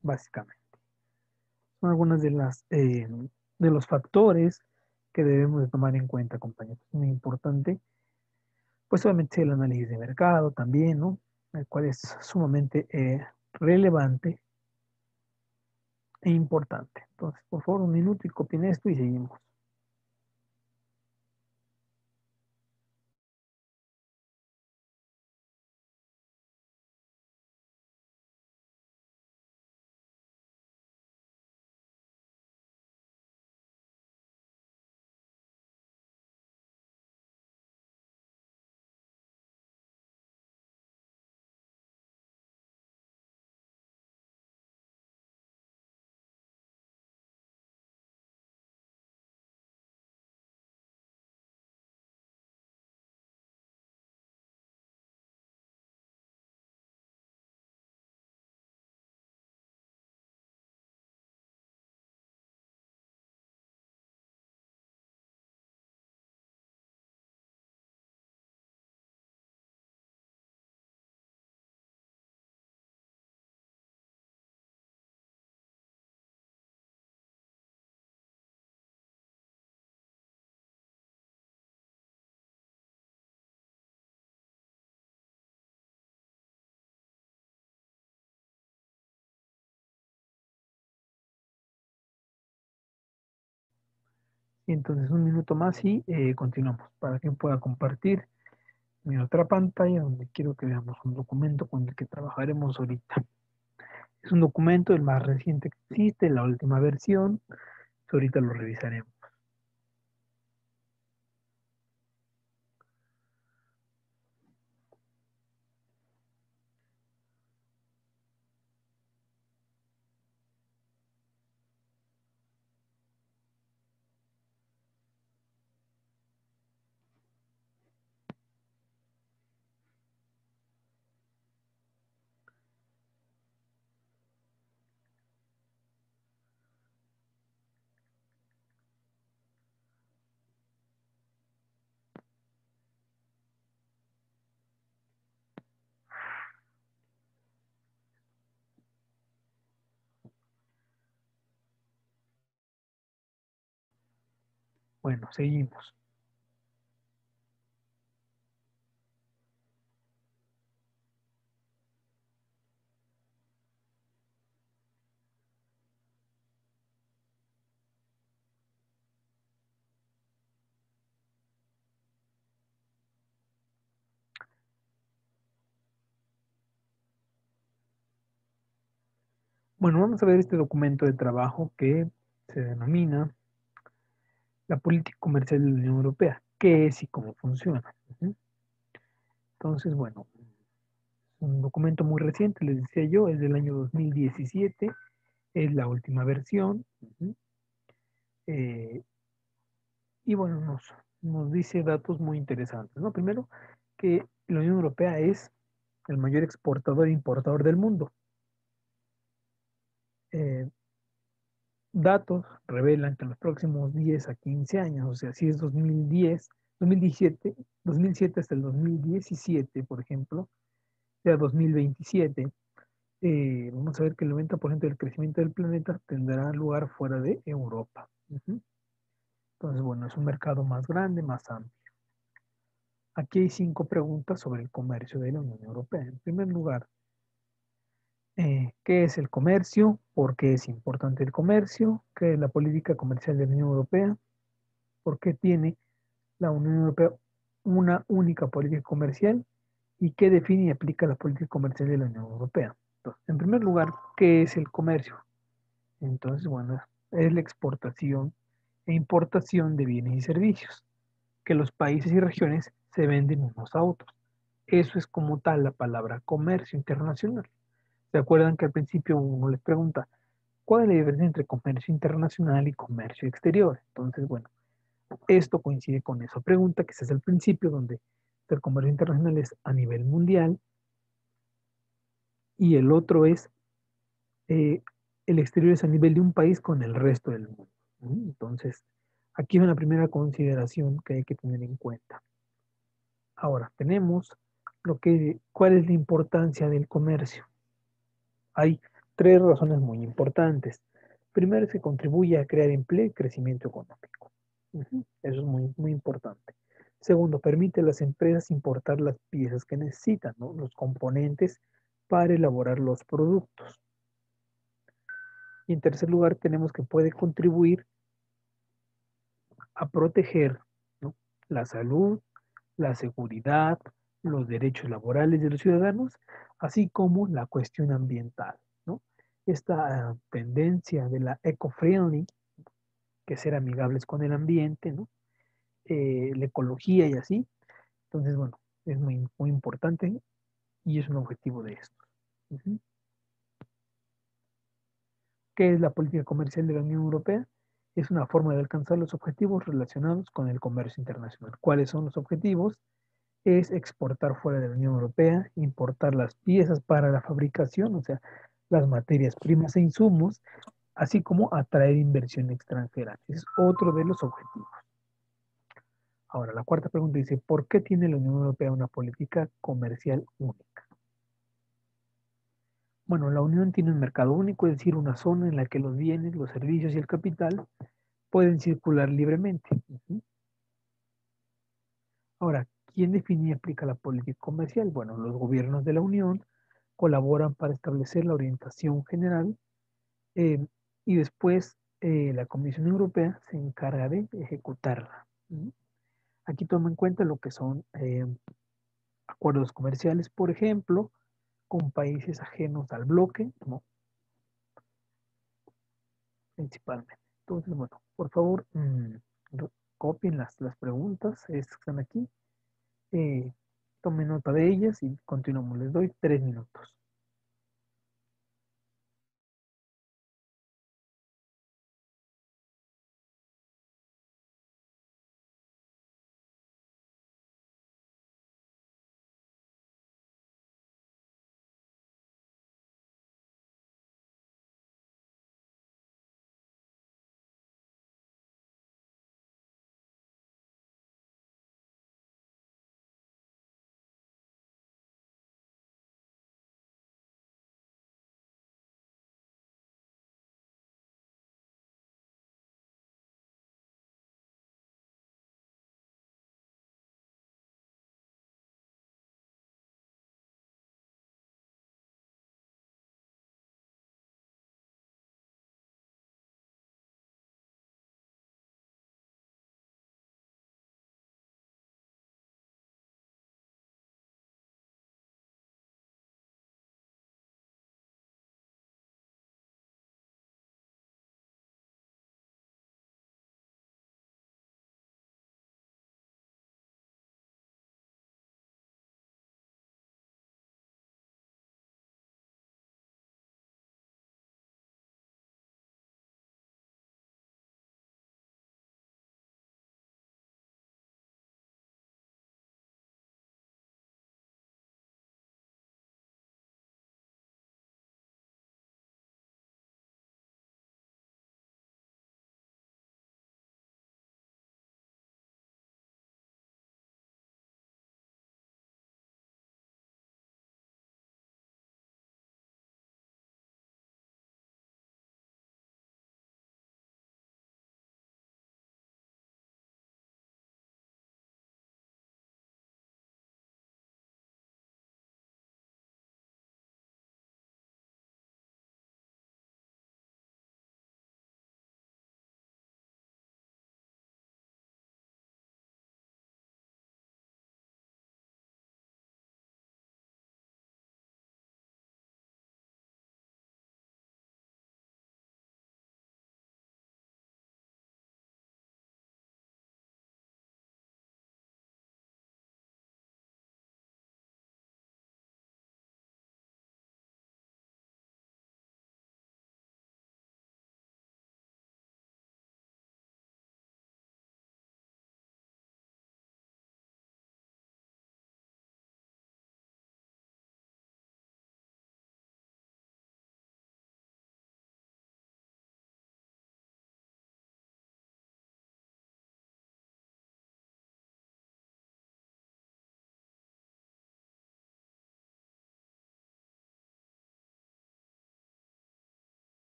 básicamente. Son algunas de los factores que debemos de tomar en cuenta, compañeros. Es muy importante, pues obviamente el análisis de mercado también, ¿no? El cual es sumamente relevante e importante. Entonces, por favor, un minuto y copien esto y seguimos. Y entonces un minuto más y continuamos para que pueda compartir mi otra pantalla donde quiero que veamos un documento con el que trabajaremos ahorita. Es un documento el más reciente que existe, la última versión. Ahorita lo revisaremos. Bueno, seguimos. Bueno, vamos a ver este documento de trabajo que se denomina la política comercial de la Unión Europea. ¿Qué es y cómo funciona? Ujú. Entonces, bueno, un documento muy reciente, les decía yo, es del año 2017, es la última versión. Ujú. Eh, y bueno, nos dice datos muy interesantes, ¿no? Primero, que la Unión Europea es el mayor exportador e importador del mundo. Eh, Datos revelan que en los próximos 10 a 15 años, o sea, si es 2010, 2017, 2007 hasta el 2017, por ejemplo, sea 2027, vamos a ver que el 90% del crecimiento del planeta tendrá lugar fuera de Europa. Ujú. Entonces, bueno, es un mercado más grande, más amplio. Aquí hay 5 preguntas sobre el comercio de la Unión Europea. En primer lugar, ¿qué es el comercio? ¿Por qué es importante el comercio? ¿Qué es la política comercial de la Unión Europea? ¿Por qué tiene la Unión Europea una única política comercial? ¿Y qué define y aplica la política comercial de la Unión Europea? Entonces, en primer lugar, ¿qué es el comercio? Entonces, bueno, es la exportación e importación de bienes y servicios, que los países y regiones se venden unos a otros. Eso es como tal la palabra comercio internacional. ¿Se acuerdan que al principio uno les pregunta, ¿cuál es la diferencia entre comercio internacional y comercio exterior? Entonces, bueno, esto coincide con esa pregunta que se hace al principio, donde el comercio internacional es a nivel mundial y el otro es eh, el exterior es a nivel de un país con el resto del mundo. ¿No? Entonces, aquí es una primera consideración que hay que tener en cuenta. Ahora, tenemos cuál es la importancia del comercio. Hay 3 razones muy importantes. Primero es que contribuye a crear empleo y crecimiento económico. Ujú. Eso es muy, muy importante. Segundo, permite a las empresas importar las piezas que necesitan, ¿no? Los componentes para elaborar los productos. Y en tercer lugar, tenemos que puede contribuir a proteger, ¿no? La salud, la seguridad, los derechos laborales de los ciudadanos, así como la cuestión ambiental, ¿no? Esta tendencia de la eco-friendly, que es ser amigables con el ambiente, ¿no? La ecología y así. Entonces, bueno, es muy, muy importante y es un objetivo de esto. Ujú. ¿Qué es la política comercial de la Unión Europea? Es una forma de alcanzar los objetivos relacionados con el comercio internacional. ¿Cuáles son los objetivos? Es exportar fuera de la Unión Europea, importar las piezas para la fabricación, o sea, las materias primas e insumos, así como atraer inversión extranjera. Es otro de los objetivos. Ahora, la cuarta pregunta dice, ¿por qué tiene la Unión Europea una política comercial única? Bueno, la Unión tiene un mercado único, es decir, una zona en la que los bienes, los servicios y el capital pueden circular libremente. Ujú. Ahora, ¿quién define y aplica la política comercial? Bueno, los gobiernos de la Unión colaboran para establecer la orientación general eh, y después la Comisión Europea se encarga de ejecutarla. ¿Mm? Aquí toma en cuenta lo que son acuerdos comerciales, por ejemplo, con países ajenos al bloque, ¿no? Principalmente. Entonces, bueno, por favor, copien las preguntas que están aquí, eh, tomen nota de ellas y continuamos. Les doy 3 minutos.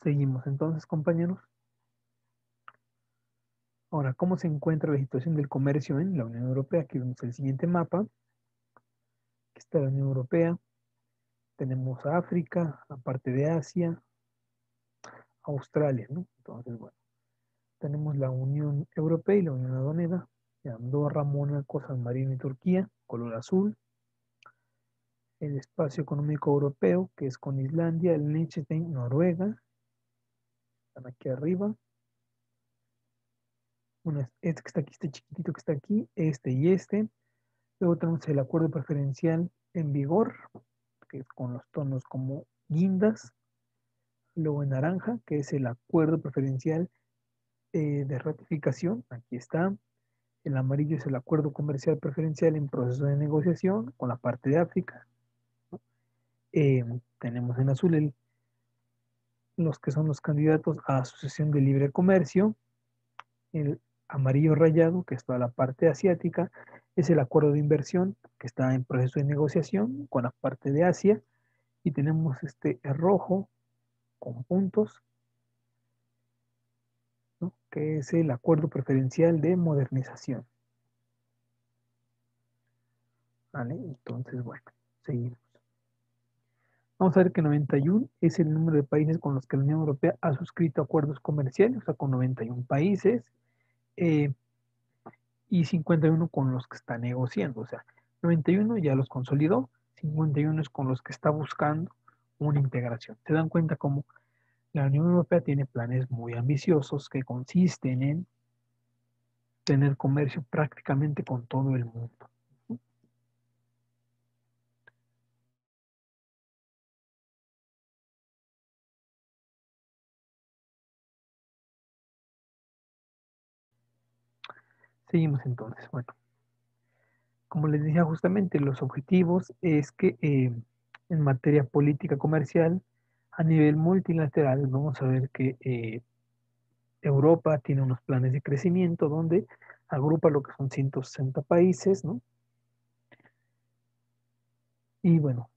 seguimos entonces, compañeros. Ahora, ¿cómo se encuentra la situación del comercio en la Unión Europea? Aquí vemos el siguiente mapa. Aquí está la Unión Europea. Tenemos a África, aparte de Asia, Australia, ¿no? Entonces, bueno, tenemos la Unión Europea y la Unión Aduanera, Andorra, Mónaco, San Marino y Turquía, color azul. El espacio económico europeo, que es con Islandia, el Liechtenstein, Noruega, están aquí arriba. Bueno, este que está aquí, este chiquitito que está aquí, este y este. Luego tenemos el acuerdo preferencial en vigor, que es con los tonos como guindas. Luego en naranja, que es el acuerdo preferencial de ratificación. Aquí está. El amarillo es el acuerdo comercial preferencial en proceso de negociación con la parte de África. Tenemos en azul los que son los candidatos a asociación de libre comercio. El amarillo rayado, que es toda la parte asiática, es el acuerdo de inversión que está en proceso de negociación con la parte de Asia. Y tenemos este rojo con puntos, ¿no? Que es el acuerdo preferencial de modernización. ¿Vale? Entonces, bueno, seguimos. Vamos a ver que 91 es el número de países con los que la Unión Europea ha suscrito acuerdos comerciales, o sea, con 91 países, y 51 con los que está negociando. O sea, 91 ya los consolidó, 51 es con los que está buscando una integración. ¿Se dan cuenta cómo la Unión Europea tiene planes muy ambiciosos que consisten en tener comercio prácticamente con todo el mundo? Seguimos entonces. Bueno, como les decía justamente, los objetivos es que en materia política comercial, a nivel multilateral, vamos a ver que Europa tiene unos planes de crecimiento donde agrupa lo que son 160 países, ¿no? Y bueno,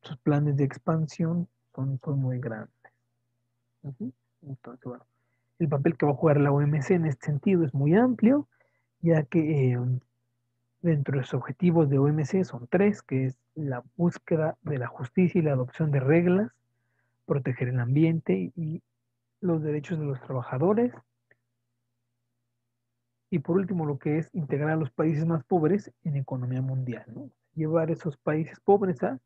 sus planes de expansión son muy grandes. Ujú. Entonces, bueno, el papel que va a jugar la OMC en este sentido es muy amplio, ya que dentro de los objetivos de OMC son tres, que es la búsqueda de la justicia y la adopción de reglas, proteger el ambiente y los derechos de los trabajadores, y por último lo que es integrar a los países más pobres en economía mundial, ¿no? Llevar esos países pobres a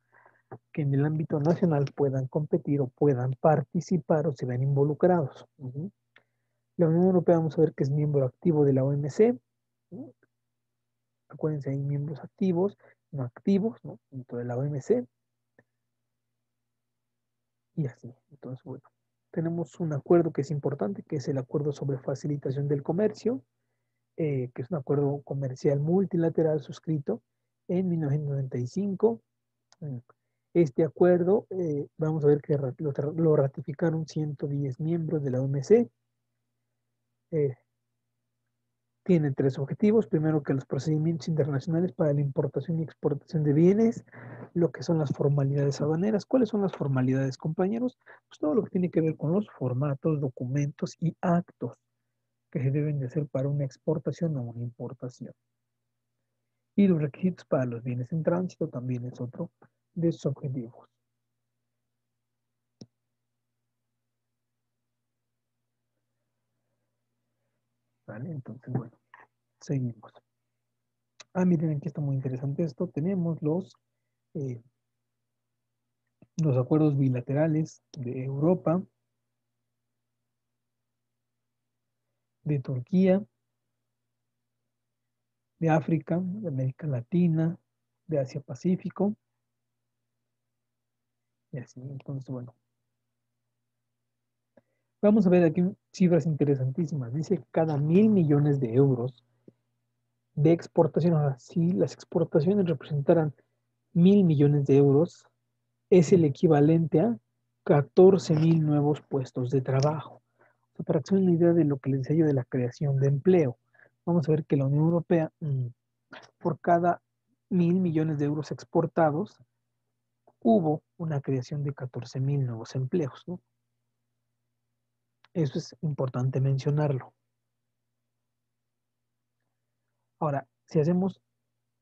que en el ámbito nacional puedan competir o puedan participar o se vean involucrados. Uh-huh. La Unión Europea vamos a ver que es miembro activo de la OMC, ¿no? Acuérdense, hay miembros activos, no activos, ¿no? Dentro de la OMC. Y así. Entonces, bueno, tenemos un acuerdo que es importante, que es el acuerdo sobre facilitación del comercio, que es un acuerdo comercial multilateral suscrito en 1995. Este acuerdo, vamos a ver que lo ratificaron 110 miembros de la OMC. Tiene tres objetivos. Primero, que los procedimientos internacionales para la importación y exportación de bienes, lo que son las formalidades aduaneras. ¿Cuáles son las formalidades, compañeros? Pues todo lo que tiene que ver con los formatos, documentos y actos que se deben de hacer para una exportación o una importación. Y los requisitos para los bienes en tránsito también es otro de sus objetivos. ¿Vale? Entonces, bueno, seguimos. Miren, aquí está muy interesante esto. Tenemos los acuerdos bilaterales de Europa, de Turquía, de África, de América Latina, de Asia Pacífico, y así. Entonces, bueno, vamos a ver aquí cifras interesantísimas. Dice que cada 1.000 millones de euros de exportación, ahora si las exportaciones representaran 1.000 millones de euros, es el equivalente a 14.000 nuevos puestos de trabajo. O sea, para que se den una idea de lo que les decía yo de la creación de empleo, vamos a ver que la Unión Europea, por cada 1.000 millones de euros exportados, hubo una creación de 14.000 nuevos empleos, ¿no? Eso es importante mencionarlo. Ahora, si hacemos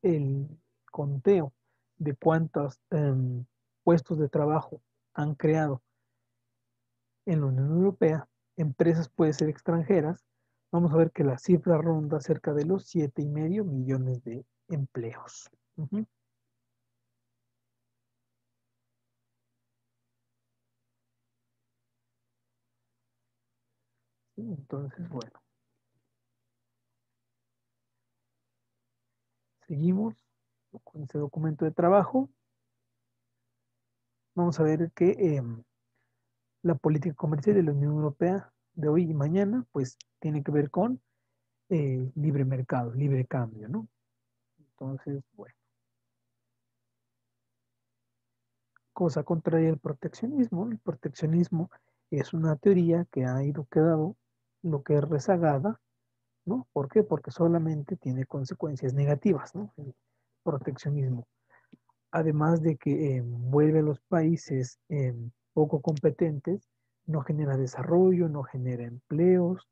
el conteo de cuántos puestos de trabajo han creado en la Unión Europea, empresas pueden ser extranjeras, vamos a ver que la cifra ronda cerca de los 7,5 millones de empleos. Ujú. Sí, entonces, bueno, seguimos con este documento de trabajo. Vamos a ver que la política comercial de la Unión Europea de hoy y mañana, pues tiene que ver con libre mercado, libre cambio, ¿no? Entonces, bueno, cosa contraria al proteccionismo. El proteccionismo es una teoría que ha ido quedando lo que es rezagada, ¿no? ¿Por qué? Porque solamente tiene consecuencias negativas, ¿no? El proteccionismo. Además de que vuelve a los países poco competentes, no genera desarrollo, no genera empleos,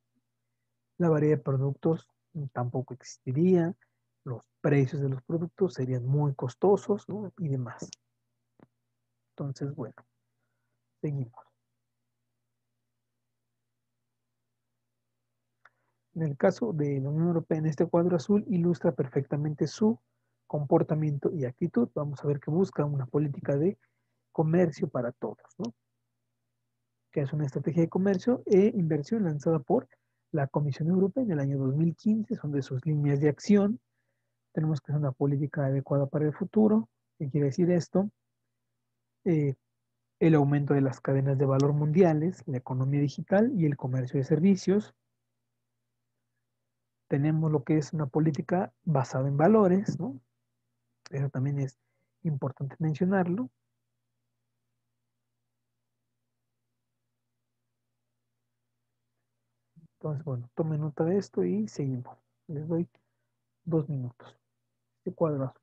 la variedad de productos tampoco existiría, los precios de los productos serían muy costosos, ¿no? Y demás. Entonces, bueno, seguimos. En el caso de la Unión Europea, en este cuadro azul ilustra perfectamente su comportamiento y actitud. Vamos a ver que busca una política de comercio para todos, ¿no? Que es una estrategia de comercio e inversión lanzada por la Comisión Europea en el año 2015. Son de sus líneas de acción. Tenemos que hacer una política adecuada para el futuro. ¿Qué quiere decir esto? Eh, el aumento de las cadenas de valor mundiales, la economía digital y el comercio de servicios. Tenemos lo que es una política basada en valores, ¿no? Eso también es importante mencionarlo. Entonces, bueno, tomen nota de esto y seguimos. Les doy 2 minutos. Este cuadro azul.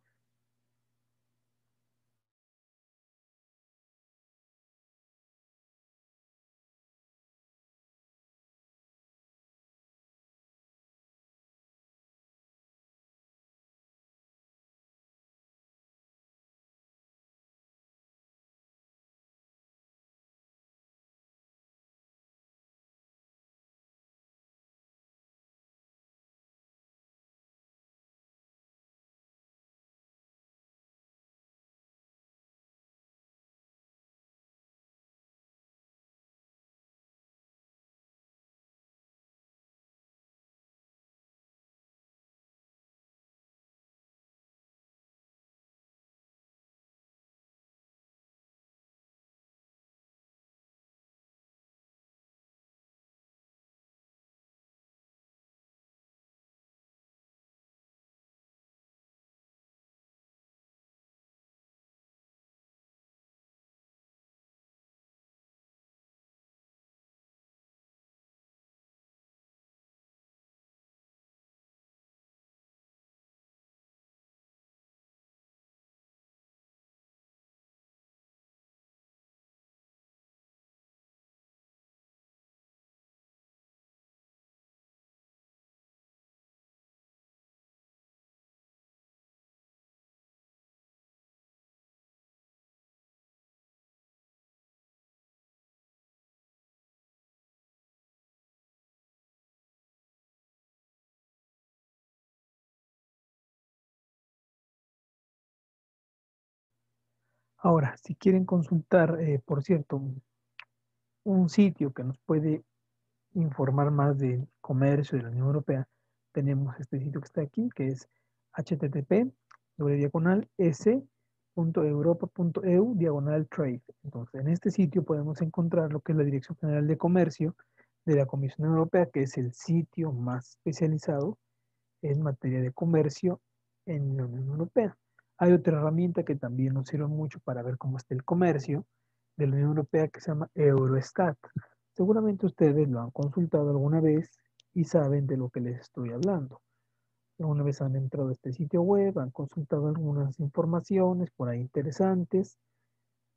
Ahora, si quieren consultar, por cierto, un sitio que nos puede informar más del comercio de la Unión Europea, tenemos este sitio que está aquí, que es http://s.europa.eu/trade. Entonces, en este sitio podemos encontrar lo que es la Dirección General de Comercio de la Comisión Europea, que es el sitio más especializado en materia de comercio en la Unión Europea. Hay otra herramienta que también nos sirve mucho para ver cómo está el comercio de la Unión Europea que se llama Eurostat. Seguramente ustedes lo han consultado alguna vez y saben de lo que les estoy hablando. Alguna vez han entrado a este sitio web, han consultado algunas informaciones por ahí interesantes.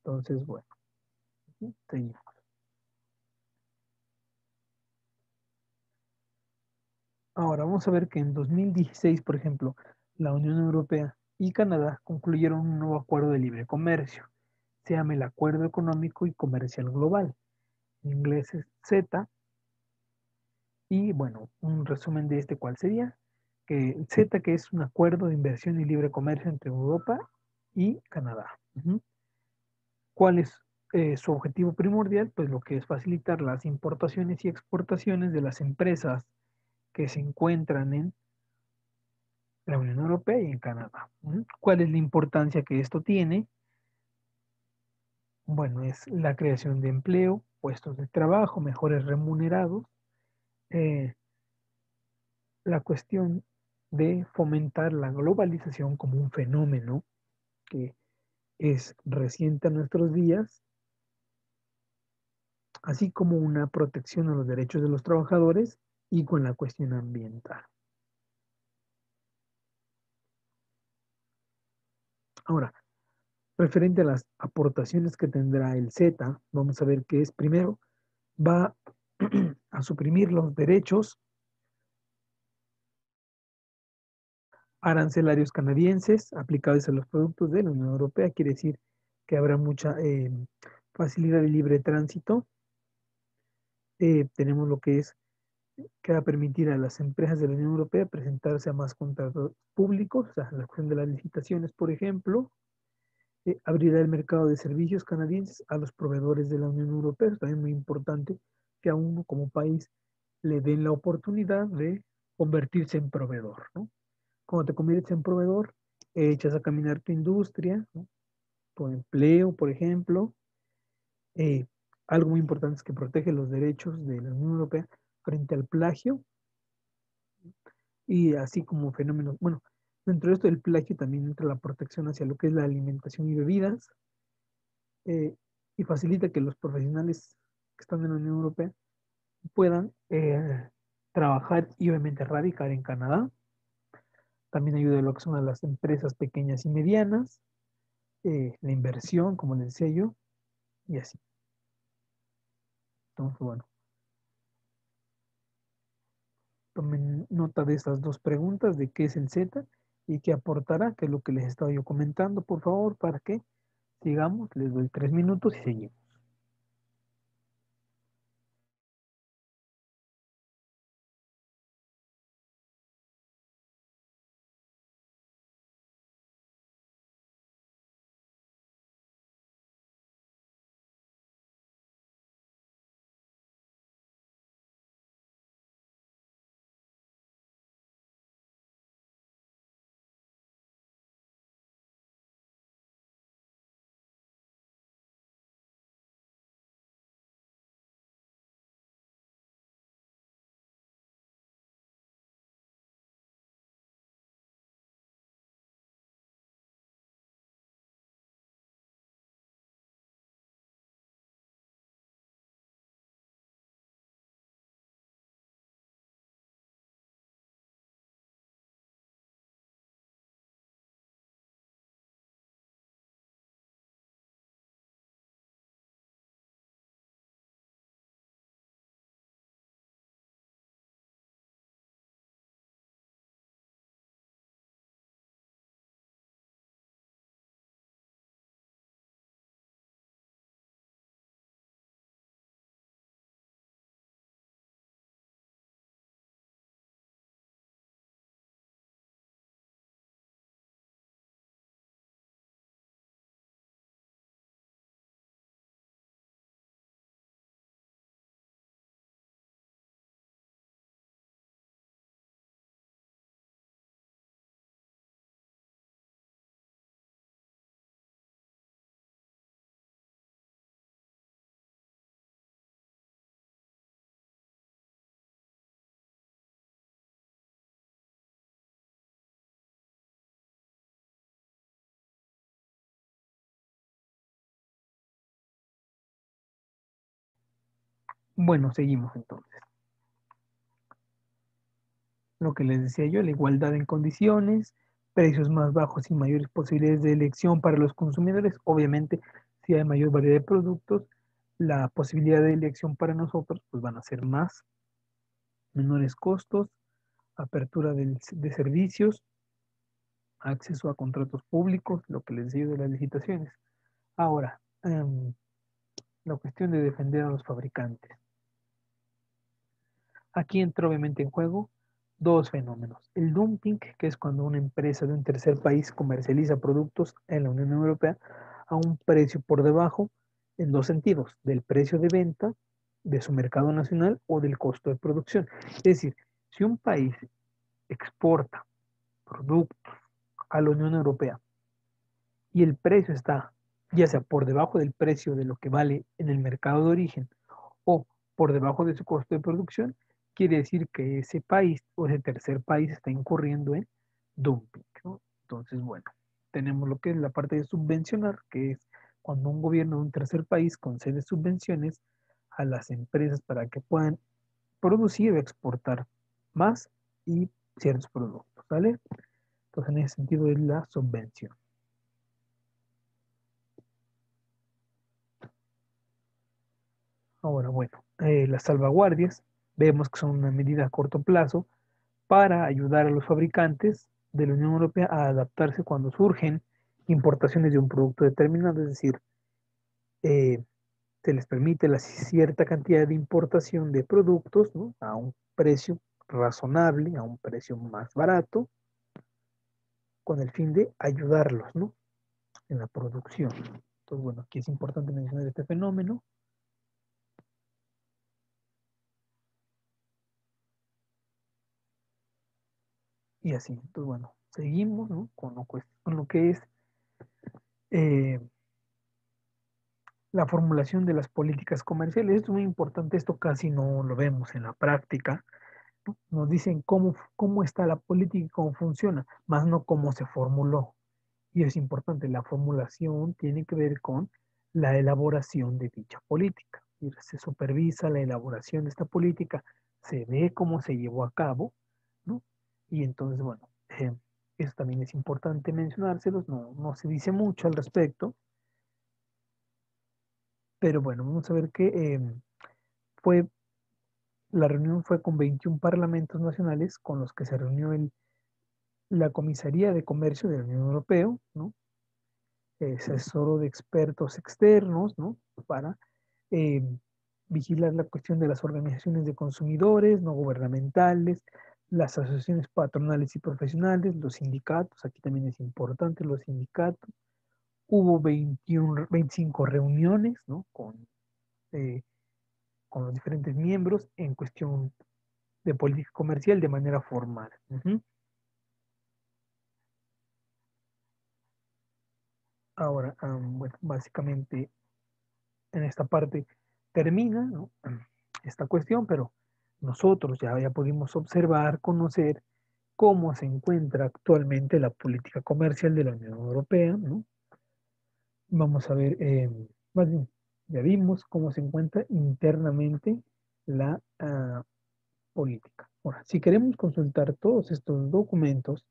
Entonces, bueno, seguimos. Ahora vamos a ver que en 2016, por ejemplo, la Unión Europea y Canadá concluyeron un nuevo acuerdo de libre comercio. Se llama el Acuerdo Económico y Comercial Global. En inglés es CETA. Y bueno, un resumen de este, ¿cuál sería? Que el CETA, que es un acuerdo de inversión y libre comercio entre Europa y Canadá. ¿Cuál es su objetivo primordial? Pues lo que es facilitar las importaciones y exportaciones de las empresas que se encuentran en la Unión Europea y en Canadá. ¿Cuál es la importancia que esto tiene? Bueno, es la creación de empleo, puestos de trabajo, mejores remunerados, eh, la cuestión de fomentar la globalización como un fenómeno que es reciente a nuestros días, así como una protección a los derechos de los trabajadores y con la cuestión ambiental. Ahora, referente a las aportaciones que tendrá el Z, vamos a ver que es primero, va a suprimir los derechos arancelarios canadienses aplicados a los productos de la Unión Europea. Quiere decir que habrá mucha facilidad de libre tránsito. Tenemos lo que va a permitir a las empresas de la Unión Europea presentarse a más contratos públicos, o sea, la cuestión de las licitaciones, por ejemplo. Abrirá el mercado de servicios canadienses a los proveedores de la Unión Europea. Es también muy importante que a uno como país le den la oportunidad de convertirse en proveedor, ¿no? Cuando te conviertes en proveedor, echas a caminar tu industria, ¿no? Tu empleo, por ejemplo. Eh, Algo muy importante es que protege los derechos de la Unión Europea frente al plagio y así como fenómenos. Bueno, dentro de esto del plagio también entra la protección hacia lo que es la alimentación y bebidas, eh, y facilita que los profesionales que están en la Unión Europea puedan trabajar y obviamente radicar en Canadá. También ayuda a lo que son a las empresas pequeñas y medianas, la inversión, como les decía yo, y así. Entonces, bueno, tomen nota de estas dos preguntas, de qué es el Z y qué aportará, que es lo que les estaba yo comentando, por favor, para que sigamos. Les doy 3 minutos y seguimos. Bueno, seguimos entonces. Lo que les decía yo, la igualdad en condiciones, precios más bajos y mayores posibilidades de elección para los consumidores. Obviamente, si hay mayor variedad de productos, la posibilidad de elección para nosotros pues van a ser más, menores costos, apertura de servicios, acceso a contratos públicos, lo que les digo de las licitaciones. Ahora, la cuestión de defender a los fabricantes. Aquí entra obviamente en juego dos fenómenos. El dumping, que es cuando una empresa de un tercer país comercializa productos en la Unión Europea a un precio por debajo, en dos sentidos, del precio de venta de su mercado nacional o del costo de producción. Es decir, si un país exporta productos a la Unión Europea y el precio está ya sea por debajo del precio de lo que vale en el mercado de origen o por debajo de su costo de producción, quiere decir que ese país o ese tercer país está incurriendo en dumping, ¿no? Entonces, bueno, tenemos lo que es la parte de subvencionar, que es cuando un gobierno de un tercer país concede subvenciones a las empresas para que puedan producir o exportar más y ciertos productos, ¿vale? Entonces, en ese sentido es la subvención. Ahora, bueno, las salvaguardias vemos que son una medida a corto plazo para ayudar a los fabricantes de la Unión Europea a adaptarse cuando surgen importaciones de un producto determinado, es decir, eh, se les permite la cierta cantidad de importación de productos, ¿no?, a un precio razonable, a un precio más barato, con el fin de ayudarlos, ¿no?, en la producción. Entonces, bueno, aquí es importante mencionar este fenómeno. Y así, entonces bueno, seguimos, ¿no?, con lo que es eh, la formulación de las políticas comerciales. Es muy importante, esto casi no lo vemos en la práctica, ¿no? Nos dicen cómo está la política y cómo funciona, más no cómo se formuló. Y es importante, la formulación tiene que ver con la elaboración de dicha política. Y se supervisa la elaboración de esta política, se ve cómo se llevó a cabo, ¿no? Y entonces, bueno, eso también es importante mencionárselos, no se dice mucho al respecto, pero bueno, vamos a ver que fue, la reunión fue con 21 parlamentos nacionales con los que se reunió la Comisaría de Comercio de la Unión Europea, ¿no? Se asesoró de expertos externos, ¿no?, para eh, vigilar la cuestión de las organizaciones de consumidores no gubernamentales, las asociaciones patronales y profesionales, los sindicatos, aquí también es importante los sindicatos. Hubo 25 reuniones, ¿no?, eh, con los diferentes miembros en cuestión de política comercial de manera formal. Ahora, bueno, básicamente en esta parte termina, ¿no?, esta cuestión, pero nosotros ya pudimos observar, conocer cómo se encuentra actualmente la política comercial de la Unión Europea, ¿no? Vamos a ver, más bien, ya vimos cómo se encuentra internamente la política. Ahora, si queremos consultar todos estos documentos,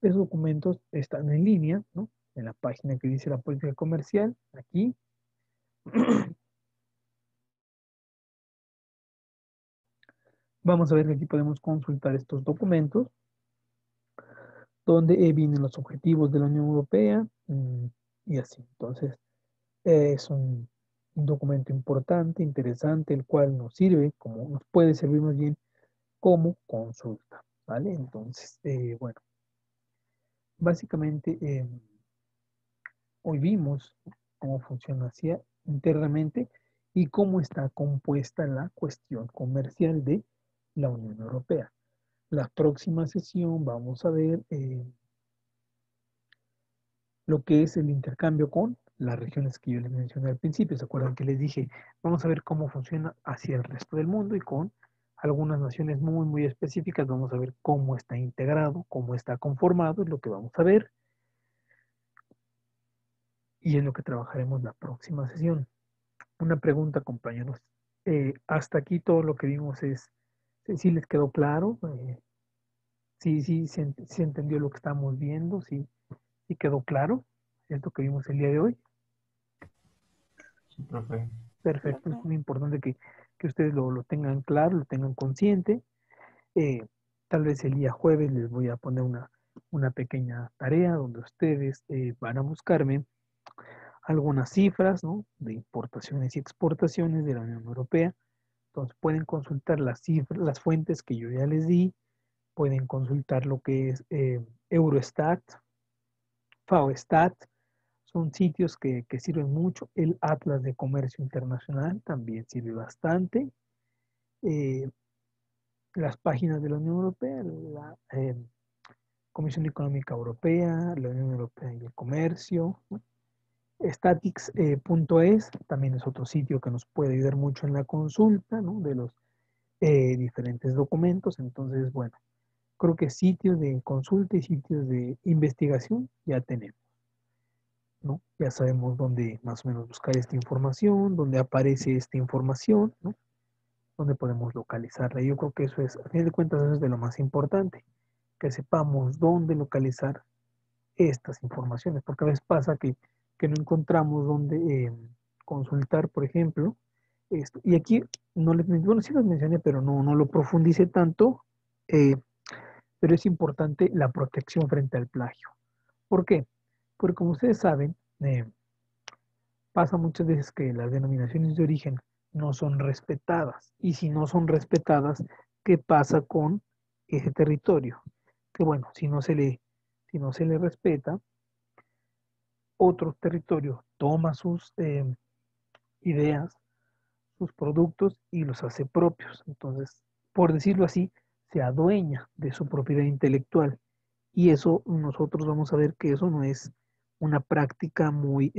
esos documentos están en línea, ¿no?, en la página que dice la política comercial, aquí. Vamos a ver que aquí podemos consultar estos documentos, donde vienen los objetivos de la Unión Europea, y así. Entonces, es un documento importante, interesante, el cual nos sirve, como nos puede servir más bien como consulta, ¿vale? Entonces, bueno, básicamente hoy vimos cómo funciona hacia internamente y cómo está compuesta la cuestión comercial de la Unión Europea. La próxima sesión vamos a ver lo que es el intercambio con las regiones que yo les mencioné al principio. ¿Se acuerdan que les dije? Vamos a ver cómo funciona hacia el resto del mundo y con algunas naciones muy, muy específicas. Vamos a ver cómo está integrado, cómo está conformado, es lo que vamos a ver. Y es lo que trabajaremos la próxima sesión. Una pregunta, compañeros. Hasta aquí todo lo que vimos es, ¿sí les quedó claro? Sí, se entendió lo que estamos viendo, sí quedó claro esto que vimos el día de hoy. Sí, profe. Perfecto, es muy importante que ustedes lo tengan claro, lo tengan consciente. Tal vez el día jueves les voy a poner una pequeña tarea donde ustedes van a buscarme algunas cifras, ¿no? De importaciones y exportaciones de la Unión Europea. Entonces pueden consultar las cifras, las fuentes que yo ya les di, pueden consultar lo que es Eurostat, FAOStat, son sitios que sirven mucho. El Atlas de Comercio Internacional también sirve bastante. Eh, las páginas de la Unión Europea, la Comisión Económica Europea, la Unión Europea y el Comercio, ¿no? Statics.es también es otro sitio que nos puede ayudar mucho en la consulta, ¿no? De los diferentes documentos. Entonces, bueno, creo que sitios de consulta y sitios de investigación ya tenemos, ¿no? Ya sabemos dónde más o menos buscar esta información, dónde aparece esta información, ¿no? Dónde podemos localizarla. Yo creo que eso es, a fin de cuentas, eso es de lo más importante, que sepamos dónde localizar estas informaciones, porque a veces pasa que no encontramos dónde consultar, por ejemplo, esto. Y aquí no les bueno, sí los mencioné, pero no lo profundicé tanto, eh, pero es importante la protección frente al plagio. ¿Por qué? Porque como ustedes saben, pasa muchas veces que las denominaciones de origen no son respetadas. Y si no son respetadas, ¿qué pasa con ese territorio? Que bueno, si no se le respeta, otro territorio toma sus ideas, sus productos y los hace propios. Entonces, por decirlo así, se adueña de su propiedad intelectual. Y eso nosotros vamos a ver que eso no es una práctica muy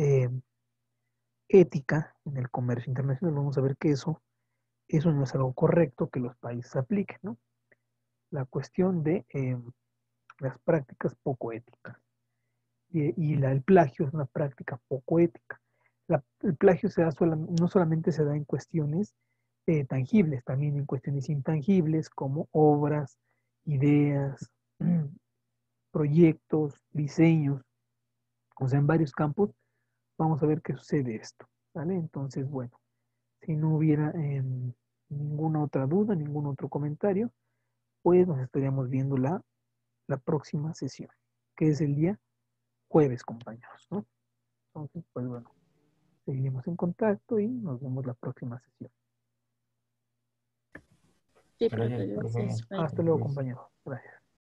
ética en el comercio internacional. Vamos a ver que eso no es algo correcto que los países apliquen, ¿no? La cuestión de las prácticas poco éticas. El plagio es una práctica poco ética. El plagio no solamente se da en cuestiones tangibles, también en cuestiones intangibles como obras, ideas, proyectos, diseños. O sea, en varios campos vamos a ver qué sucede esto, ¿vale? Entonces, bueno, si no hubiera ninguna otra duda, ningún otro comentario, pues nos estaríamos viendo la próxima sesión, que es el día jueves, compañeros, ¿no? Entonces, pues bueno, seguimos en contacto y nos vemos la próxima sesión. Sí, Gracias, profe, profe. gracias. Bye. Hasta luego, Pues, compañeros. Gracias.